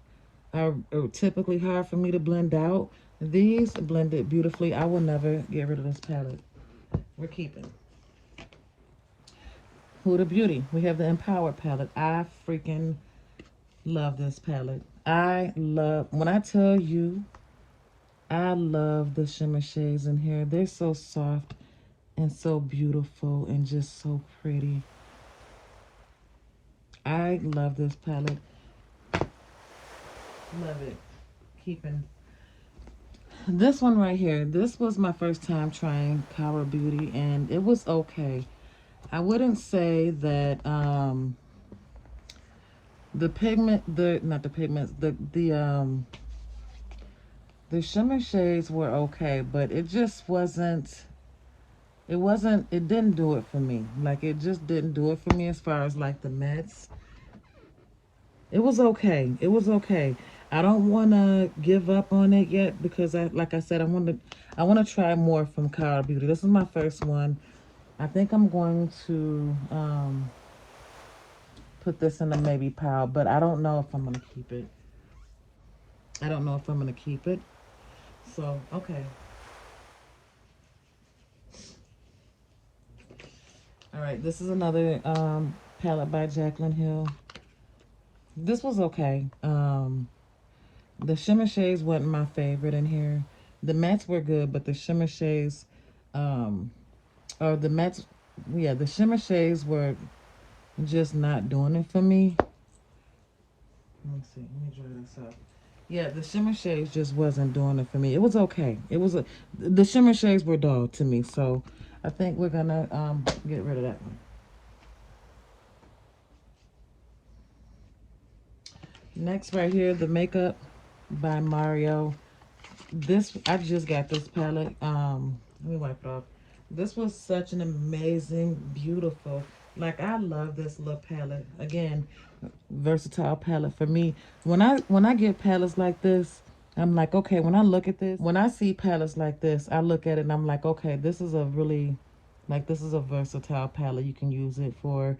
are typically hard for me to blend out. These blended beautifully. I will never get rid of this palette. We're keeping. Huda Beauty. We have the Empowered palette. I freaking love this palette. When I tell you, I love the shimmer shades in here. They're so soft and so beautiful and just so pretty. I love this palette. Love it. Keeping this one right here. This was my first time trying Color Beauty, and it was okay. I wouldn't say that the pigment, not the pigments, the shimmer shades were okay, but it just it didn't do it for me. Like, it just didn't do it for me as far as like the mattes. It was okay. It was okay. I don't want to give up on it yet because like I said, I want to try more from Color Beauty. This is my first one. I think I'm going to put this in a maybe pile, but I don't know if I'm going to keep it. I don't know if I'm going to keep it. So, okay. All right, this is another palette by Jaclyn Hill. This was okay. The shimmer shades wasn't my favorite in here. The mattes were good, but the shimmer shades, um, or the mattes, yeah, the shimmer shades were just not doing it for me. Let me see. Let me dry this up. Yeah, the shimmer shades just wasn't doing it for me. It was okay. It was the shimmer shades were dull to me, so I think we're gonna get rid of that one. Next, right here, the makeup by Mario. This I just got this palette. Let me wipe it off. This was such an amazing, beautiful. Like I love this little palette. Again, versatile palette for me. When I get palettes like this, I'm like, okay, when I look at this, when I see palettes like this, I look at it and I'm like, okay, this is a really like this is a versatile palette. You can use it for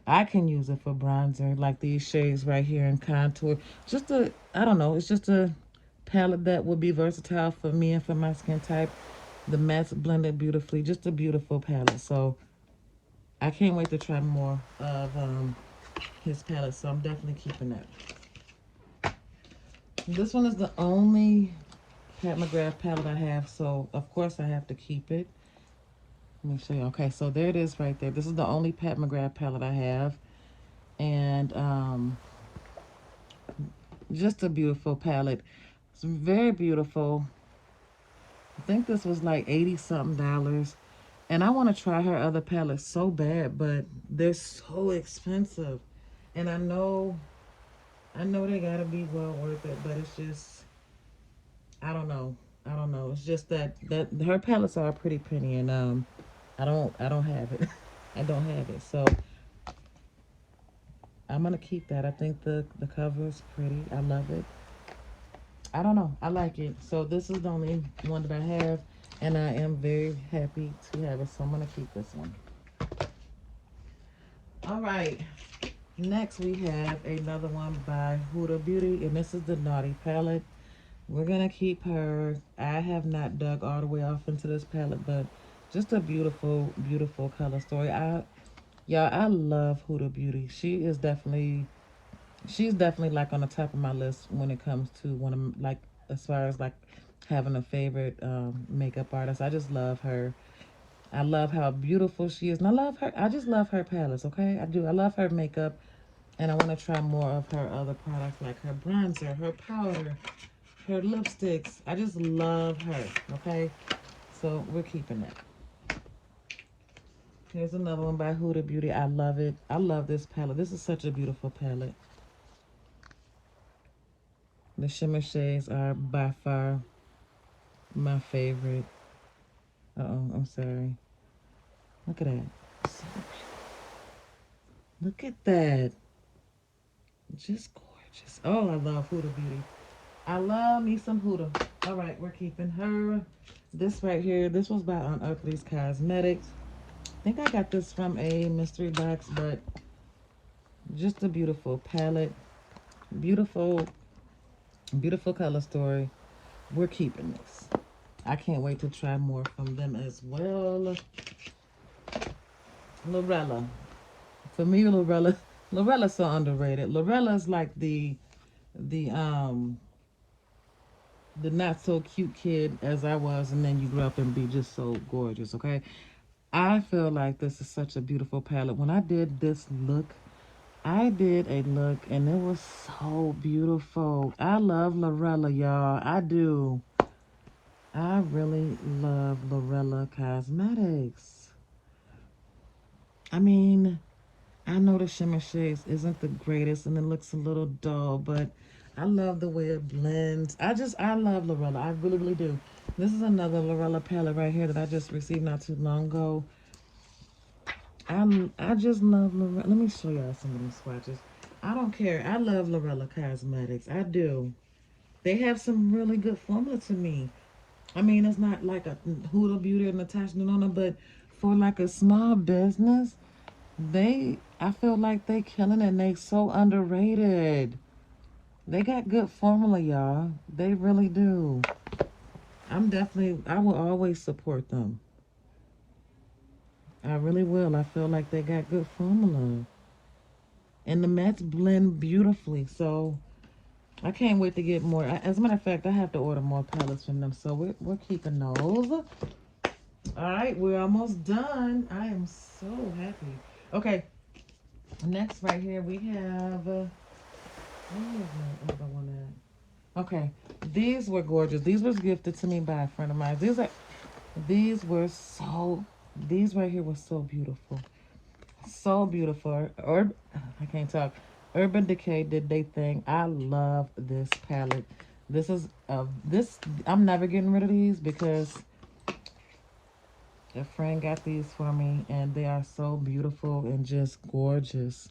I can use it for bronzer, like these shades right here in contour. Just a I don't know, it's just a palette that would be versatile for me and for my skin type. The mattes blended beautifully, just a beautiful palette. So I can't wait to try more of his palette, so I'm definitely keeping that. This one is the only Pat McGrath palette I have, so of course I have to keep it. Let me show you. Okay, so there it is right there. This is the only Pat McGrath palette I have. And just a beautiful palette. It's very beautiful. I think this was like 80 something dollars. And I want to try her other palettes so bad, but they're so expensive. And I know they gotta be well worth it, but it's just I don't know. I don't know. It's just that her palettes are a pretty penny, and I don't have it. I don't have it, so I'm gonna keep that. I think the cover is pretty. I love it. I don't know. I like it. So this is the only one that I have, and I am very happy to have it. So I'm gonna keep this one. All right. Next we have another one by Huda Beauty, and this is the Naughty palette. We're gonna keep her. I have not dug all the way off into this palette, but just a beautiful, beautiful color story. I love Huda Beauty. She's definitely like on the top of my list when it comes to one of like as far as like having a favorite makeup artist. I just love her. I love how beautiful she is, and I love her. I just love her palettes. Okay, I do. I love her makeup, and I want to try more of her other products like her bronzer, her powder, her lipsticks. I just love her. Okay, so we're keeping that. Here's another one by Huda Beauty. I love it. I love this palette. This is such a beautiful palette. The shimmer shades are by far my favorite. Uh-oh, I'm sorry. Look at that. Look at that. Just gorgeous. Oh, I love Huda Beauty. I love me some Huda. All right, we're keeping her. This right here, this was by Unearthly's Cosmetics. I think I got this from a mystery box, but just a beautiful palette. Beautiful, beautiful color story. We're keeping this. I can't wait to try more from them as well. Lorella. For me, Lorella's so underrated. Lorella's like the the not so cute kid as I was, and then you grew up and be just so gorgeous, okay? I feel like this is such a beautiful palette. When I did this look, I did a look and it was so beautiful. I love Lorella, y'all. I do. I really love Lorella Cosmetics. I mean, I know the shimmer shades isn't the greatest and it looks a little dull, but I love the way it blends. I love Lorella. I really, really do. This is another Lorella palette right here that I just received not too long ago. I just love Lorella. Let me show y'all some of these swatches. I don't care. I love Lorella Cosmetics. I do. They have some really good formula to me. I mean, it's not like a Huda Beauty or Natasha Denona, but for like a small business, I feel like they killing it and they so underrated. They got good formula, y'all. They really do. I will always support them. I really will. I feel like they got good formula. And the mattes blend beautifully. So I can't wait to get more. As a matter of fact, I have to order more palettes from them. So we're keeping those. All right, we're almost done. I am so happy. Okay, next right here we have, where is my other one at? Okay, these were gorgeous. These was gifted to me by a friend of mine. These right here were so beautiful. So beautiful. I can't talk. Urban Decay did they thing. I love this palette. This is this. I'm never getting rid of these because a friend got these for me, and they are so beautiful and just gorgeous.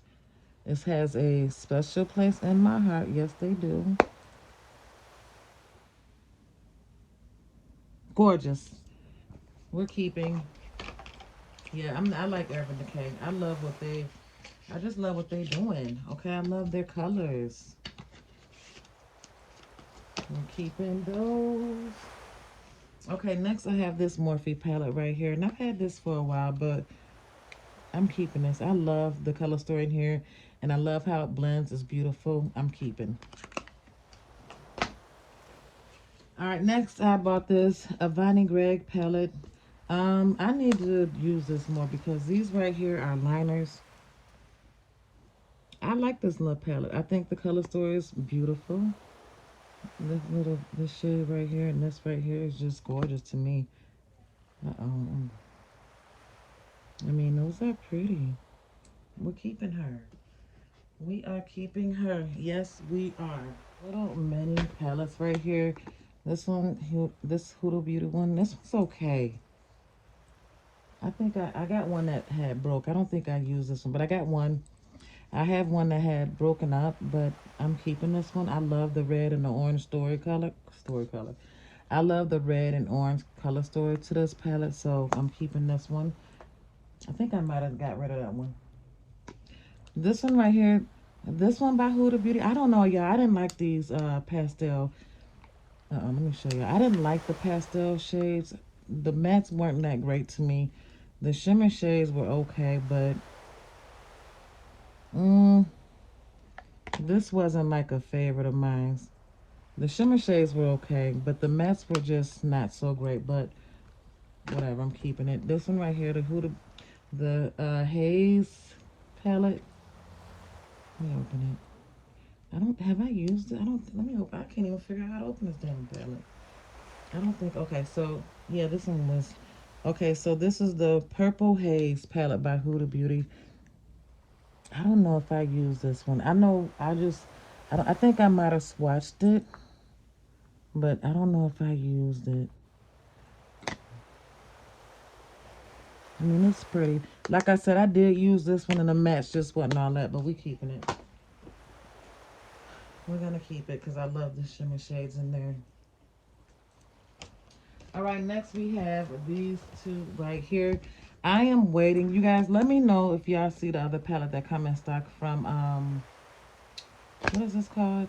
This has a special place in my heart. Yes, they do. Gorgeous. We're keeping. Yeah, I like Urban Decay. I just love what they're doing. Okay, I love their colors. We're keeping those. Okay, next I have this Morphe palette right here. And I've had this for a while, but I'm keeping this. I love the color story in here. And I love how it blends. It's beautiful. I'm keeping. Alright, next I bought this Avani Greg palette. I need to use this more because these right here are liners. I like this little palette. I think the color story is beautiful. This shade right here and this right here is just gorgeous to me. I mean, those are pretty. We're keeping her. We are keeping her. Yes, we are. Little mini palettes right here. This one, this Huda Beauty one, this one's okay. I think I got one that had broke. I don't think I used this one, but I got one. I have one that had broken up, but I'm keeping this one. I love the red and the orange story color. I love the red and orange color story to this palette, so I'm keeping this one. I think I might have got rid of that one. This one right here, this one by Huda Beauty. I don't know, y'all. I didn't like these pastel. Let me show you. I didn't like the pastel shades. The mattes weren't that great to me. The shimmer shades were okay, but this wasn't like a favorite of mine. The shimmer shades were okay, but the mattes were just not so great. But whatever, I'm keeping it. This one right here, the Haze palette. Let me open it. Have I used it? Let me open. I can't even figure out how to open this damn palette. I don't think, okay, so, yeah, this one was, okay, so this is the Purple Haze palette by Huda Beauty. I don't know if I used this one. I think I might have swatched it, but I don't know if I used it. I mean, it's pretty. Like I said, I did use this one, and the match just wasn't all that, but we keeping it. We're going to keep it because I love the shimmer shades in there. All right, next we have these two right here. I am waiting. You guys, let me know if y'all see the other palette that come in stock from, what is this called?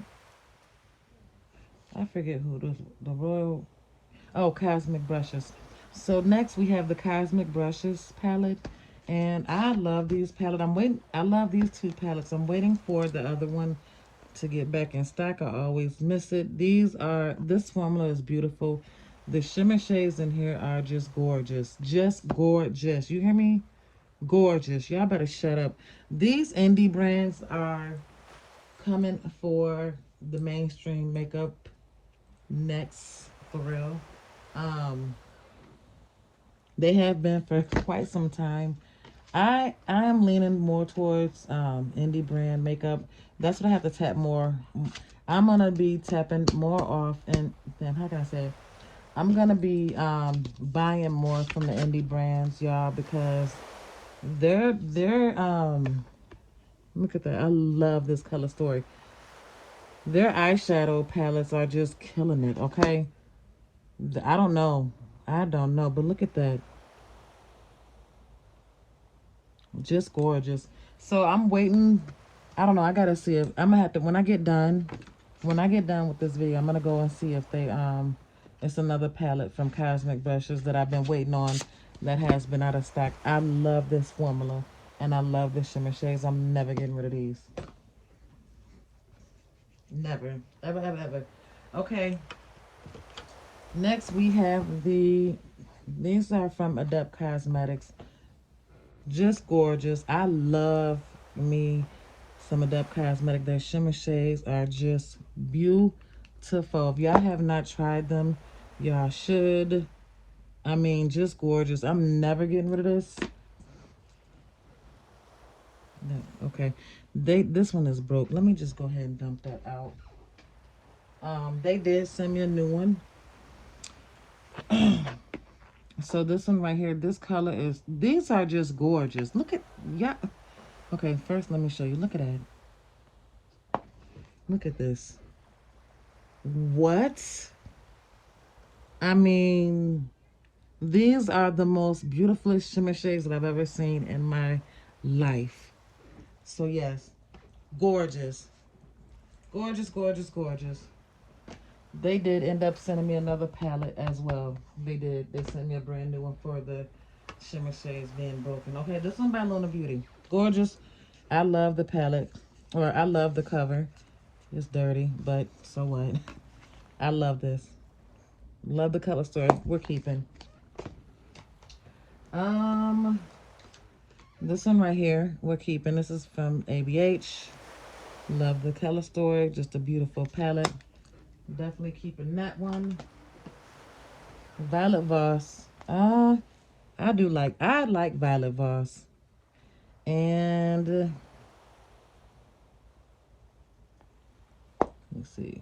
I forget who the Royal, oh, Cosmic Brushes. So next we have the Cosmic Brushes palette. And I love these palettes. I love these two palettes. I'm waiting for the other one to get back in stock. I always miss it. This formula is beautiful. The shimmer shades in here are just gorgeous. Just gorgeous. You hear me? Gorgeous. Y'all better shut up. These indie brands are coming for the mainstream makeup next, for real. They have been for quite some time. I am leaning more towards indie brand makeup. That's what I have to tap more. I'm gonna be tapping more off, and then how can I say it? I'm gonna be buying more from the indie brands, y'all, because they're look at that. I love this color story. Their eyeshadow palettes are just killing it. Okay, I don't know, but look at that. Just gorgeous. So I'm waiting. I don't know. I gotta see if I'm gonna have to when I get done with this video, I'm gonna go and see if they it's another palette from Cosmic Brushes that I've been waiting on that has been out of stock. I love this formula. And I love the shimmer shades. I'm never getting rid of these. Never. Ever, ever, ever. Okay. Next we have these are from Adept Cosmetics. Just gorgeous. I love me some Adept Cosmetic. Their shimmer shades are just beautiful. If y'all have not tried them, y'all should. I mean, just gorgeous. I'm never getting rid of this. No, okay. This one is broke. Let me just go ahead and dump that out. They did send me a new one. So this one right here, this color is, these are just gorgeous. Look at, yeah. Okay, first let me show you. Look at that. Look at this. What? I mean, these are the most beautiful shimmer shades that I've ever seen in my life. So yes, gorgeous. Gorgeous, gorgeous, gorgeous. They did end up sending me another palette as well. They did. They sent me a brand new one for the shimmer shades being broken. Okay, this one by Luna Beauty. Gorgeous. I love the palette. Or I love the cover. It's dirty, but so what? I love this. Love the color story. We're keeping. Um, this one right here, we're keeping. This is from ABH. Love the color story. Just a beautiful palette. Definitely keeping that one. Violet Voss. I like Violet Voss. And let's see.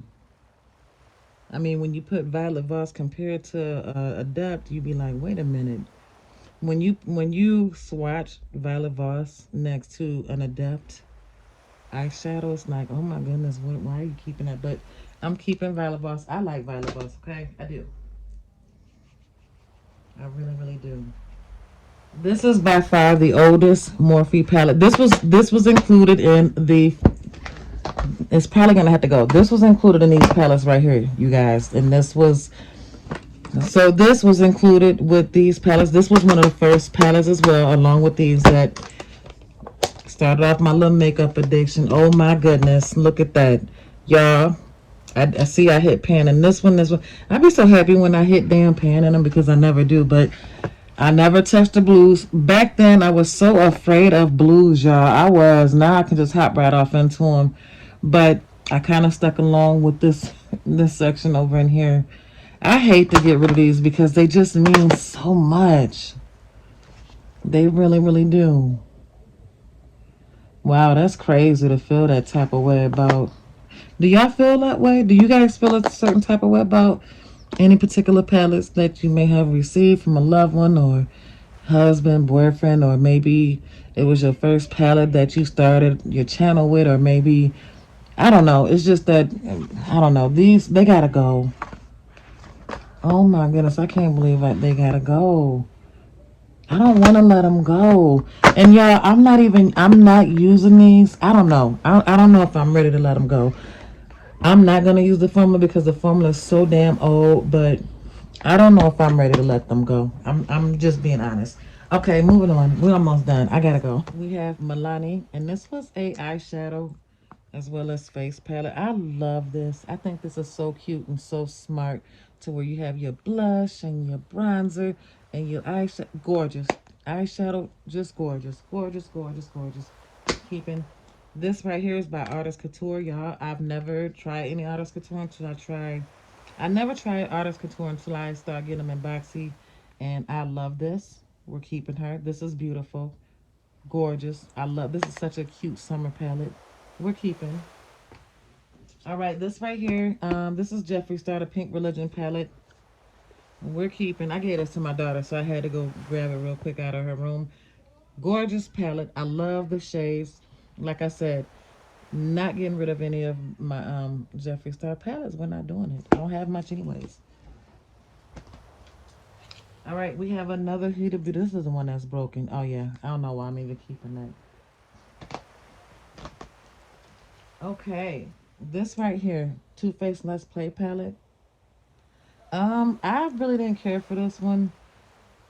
I mean, when you put Violet Voss compared to Adept, you be like, wait a minute. When you swatch Violet Voss next to an Adept eyeshadow, it's like, oh my goodness, why are you keeping that? But I'm keeping Violet Voss. I like Violet Voss, okay? I do. I really, really do. This is by far the oldest Morphe palette. This was included in the. It's probably gonna have to go. This was included in these palettes right here, you guys, and this was included with these palettes. This was one of the first palettes as well, along with these that started off my little makeup addiction. Oh my goodness, look at that, y'all. I see I hit pan in this one. I'd be so happy when I hit damn pan in them because I never do, but I never touched the blues. Back then, I was so afraid of blues, y'all. I was. Now I can just hop right off into them. But I kind of stuck along with this section over in here. I hate to get rid of these because they just mean so much. They really, really do. Wow, that's crazy to feel that type of way about. Do y'all feel that way? Do you guys feel a certain type of way about any particular palettes that you may have received from a loved one or husband, boyfriend, or maybe it was your first palette that you started your channel with, or maybe, I don't know. It's just that, I don't know. They gotta go. Oh my goodness, I can't believe they gotta go. I don't want to let them go. And yeah, I'm not using these. I don't know. I don't know if I'm ready to let them go. I'm not going to use the formula because the formula is so damn old, but I don't know if I'm ready to let them go. I'm just being honest. Okay, moving on. We're almost done. I gotta go. We have Milani, and this was a eyeshadow as well as face palette. I love this. I think this is so cute and so smart to where you have your blush and your bronzer and your eyeshadow. Gorgeous. Eyeshadow, just gorgeous. Gorgeous, gorgeous, gorgeous. Keeping. This right here is by Artist Couture, y'all. I've never tried any Artist Couture until I never tried Artist Couture until I started getting them in boxy. And I love this. We're keeping her. This is beautiful. Gorgeous. I love this is such a cute summer palette. We're keeping. All right, this right here, this is Jeffree Star Pink Religion palette. We're keeping. I gave this to my daughter, so I had to go grab it real quick out of her room. Gorgeous palette. I love the shades. Like I said, not getting rid of any of my Jeffree Star palettes. We're not doing it. I don't have much anyways. All right, we have another Huda Beauty. This is the one that's broken. Oh yeah, I don't know why I'm even keeping that. Okay, this right here, Too Faced Let's Play palette. I really didn't care for this one.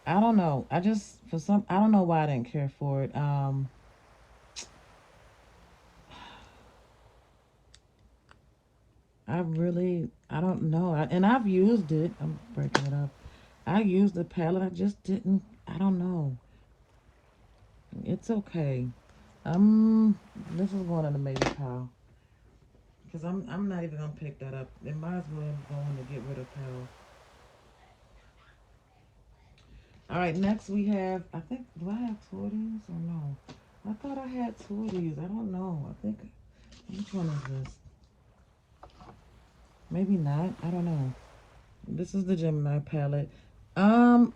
I don't know. I don't know why I didn't care for it. I don't know. And I've used it. I'm breaking it up. I used the palette. I just didn't. I don't know. It's okay. This is going in the maybe pile. Because I'm not even going to pick that up. It might as well go in to get rid of pile. All right, next we have, I think, do I have two of these or no? I thought I had two of these. I don't know. I think, which one is this? Maybe not. I don't know. This is the Gemini palette. Um,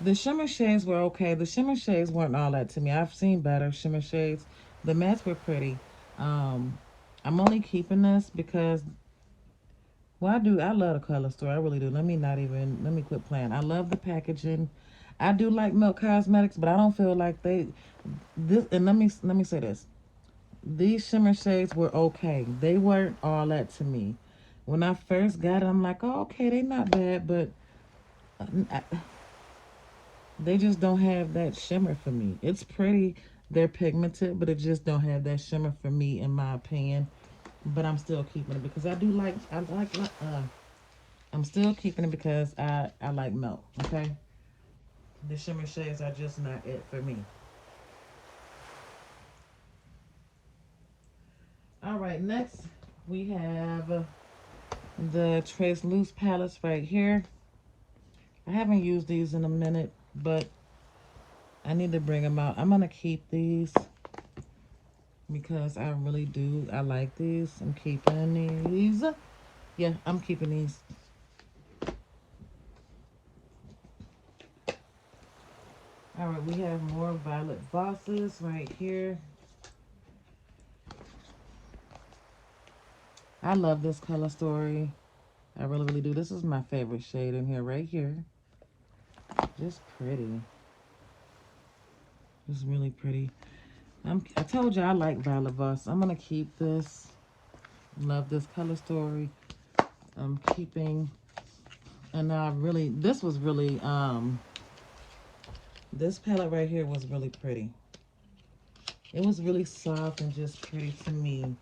the shimmer shades were okay. The shimmer shades weren't all that to me. I've seen better shimmer shades. The mattes were pretty. Um, I'm only keeping this because, well, I love the color store. I really do. Let me quit playing. I love the packaging. I do like Milk Cosmetics, but I don't feel like this. And let me say this. These shimmer shades were okay. They weren't all that to me. When I first got it, I'm like, oh, okay, they not bad, but I, they just don't have that shimmer for me. It's pretty. They're pigmented, but it just don't have that shimmer for me, in my opinion. But I'm still keeping it because I'm still keeping it because I like milk. Okay, the shimmer shades are just not it for me. All right, next we have the Trace Loose palettes right here. I haven't used these in a minute, but I need to bring them out. I'm gonna keep these because I really do. I like these. I'm keeping these. Yeah, I'm keeping these. All right, we have more Violet Vosses right here. I love this color story. I really, really do. This is my favorite shade in here, right here. Just pretty. Just really pretty. I told you I like Violet Voss. I'm gonna keep this. Love this color story. I'm keeping, and I really, this palette right here was really pretty. It was really soft and just pretty to me.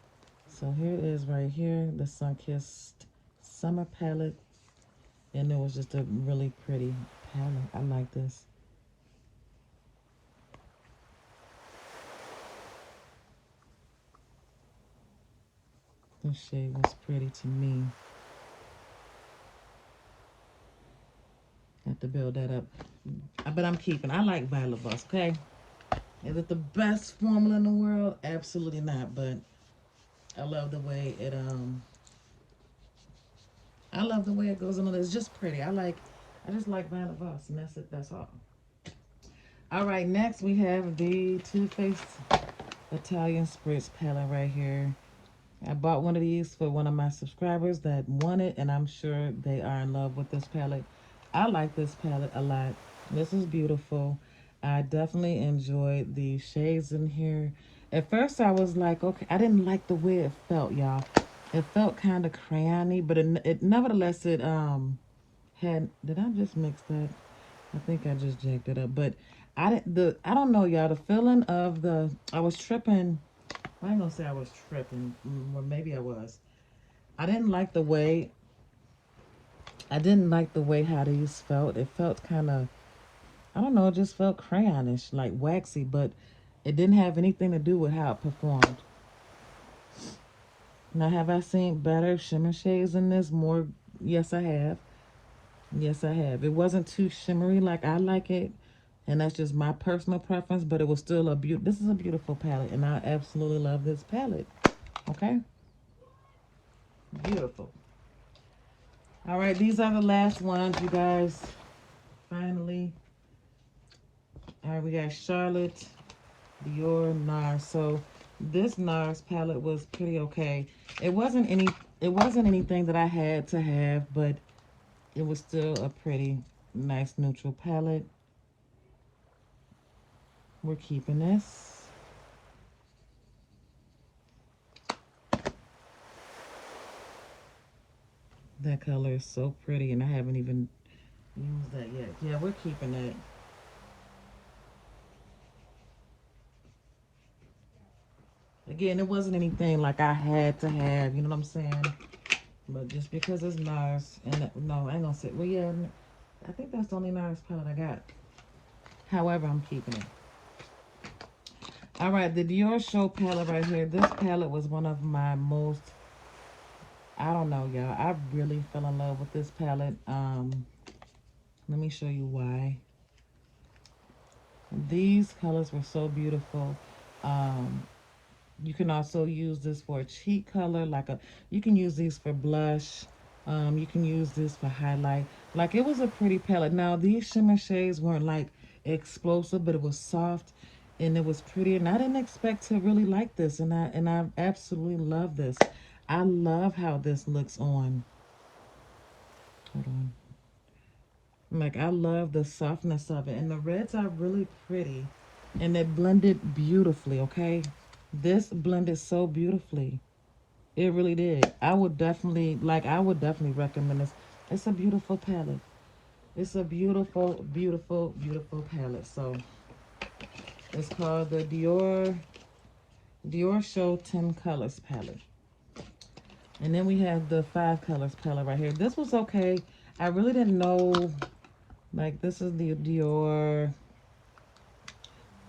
So here it is right here, the Sunkissed Summer palette. And it was just a really pretty palette. I like this. This shade was pretty to me. Have to build that up. But I'm keeping. I like Violet Voss, okay? Is it the best formula in the world? Absolutely not. But I love the way it goes on. It's just pretty. I just like Violet Voss, and that's it. That's all. All right, next we have the Too Faced Italian Spritz palette right here. I bought one of these for one of my subscribers that wanted, and I'm sure they are in love with this palette. I like this palette a lot. This is beautiful. I definitely enjoyed the shades in here. At first, I was like, okay, I didn't like the way it felt, y'all. It felt kind of crayony, but it nevertheless it had. Did I just mix that? I think I just jacked it up, but I don't know, y'all. The feeling of I was tripping. I ain't gonna say I was tripping, or maybe I was. I didn't like the way. I didn't like the way how these felt. It felt kind of, I don't know, it just felt crayonish, like waxy, but it didn't have anything to do with how it performed. Now, have I seen better shimmer shades in this? More? Yes, I have. Yes, I have. It wasn't too shimmery like I like it, and that's just my personal preference, but it was still this is a beautiful palette, and I absolutely love this palette. Okay? Beautiful. All right, these are the last ones, you guys. Finally. All right, we got Charlotte, Dior, NARS. So this NARS palette was pretty okay. It wasn't any it wasn't anything that I had to have, but it was still a pretty nice neutral palette. We're keeping this. That color is so pretty, and I haven't even used that yet. Yeah, we're keeping that. Again, it wasn't anything like I had to have, you know what I'm saying? But just because it's NARS, and no, I ain't gonna say, well, yeah, I think that's the only NARS palette I got. However, I'm keeping it. All right, the Dior Show palette right here. This palette was one of my most, I don't know, y'all. I really fell in love with this palette. Let me show you why. These colors were so beautiful. Um, you can also use this for a cheek color, you can use these for blush. You can use this for highlight. Like, it was a pretty palette. Now, these shimmer shades weren't like explosive, but it was soft and it was pretty. And I didn't expect to really like this, and I absolutely love this. I love how this looks on. Hold on. Like, I love the softness of it, and the reds are really pretty, and it blended beautifully. Okay, this blended so beautifully. It really did. I would definitely recommend this. It's a beautiful palette. It's a beautiful, beautiful, beautiful palette. So it's called the Dior Show 10 Colors palette. And then we have the 5 Colors palette right here. This was okay. I really didn't know, like, this is the Dior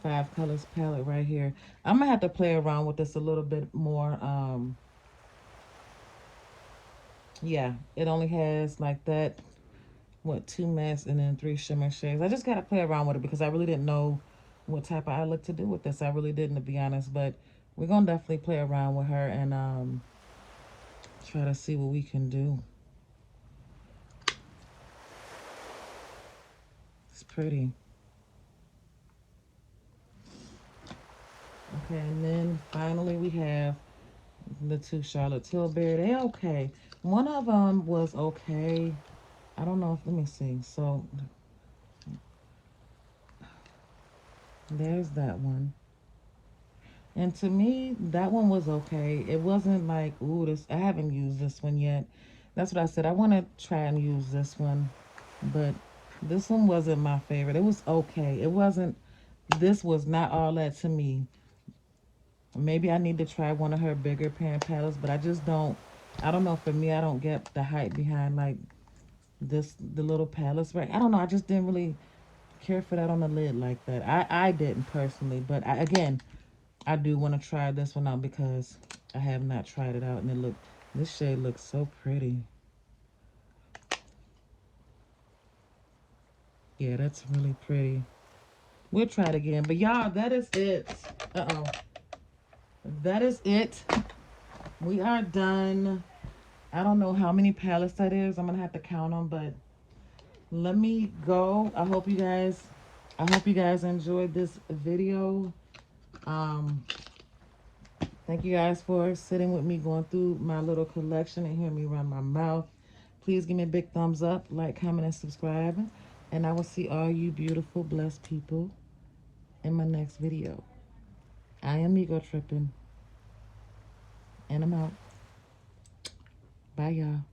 5 Colors palette right here. I'm gonna have to play around with this a little bit more. Yeah, it only has like that, what, 2 mattes and then 3 shimmer shades. I just gotta play around with it because I really didn't know what type of eye look to do with this. I really didn't, to be honest. But we're gonna definitely play around with her and try to see what we can do. It's pretty. Okay, and then finally we have the 2 Charlotte Tilbury. They okay. One of them was okay. I don't know if, let me see. So there's that one. And to me, that one was okay. It wasn't like, ooh, this, I haven't used this one yet. That's what I said. I want to try and use this one. But this one wasn't my favorite. It was okay. It wasn't, this was not all that to me. Maybe I need to try one of her bigger pan palettes, but I just don't, I don't know. For me, I don't get the hype behind like this, the little palettes, right? I don't know. I just didn't really care for that on the lid like that. I didn't personally, but again, I do want to try this one out because I have not tried it out, and this shade looks so pretty. Yeah, that's really pretty. We'll try it again, but y'all, that is it. Uh-oh. That is it. We are done. I don't know how many palettes that is. I'm gonna have to count them, but let me go. I hope you guys enjoyed this video. Um, Thank you guys for sitting with me going through my little collection and hearing me run my mouth. Please give me a big thumbs up, like, comment, and subscribe. And I will see all you beautiful, blessed people in my next video. I am Iamegotripn, and I'm out. Bye, y'all.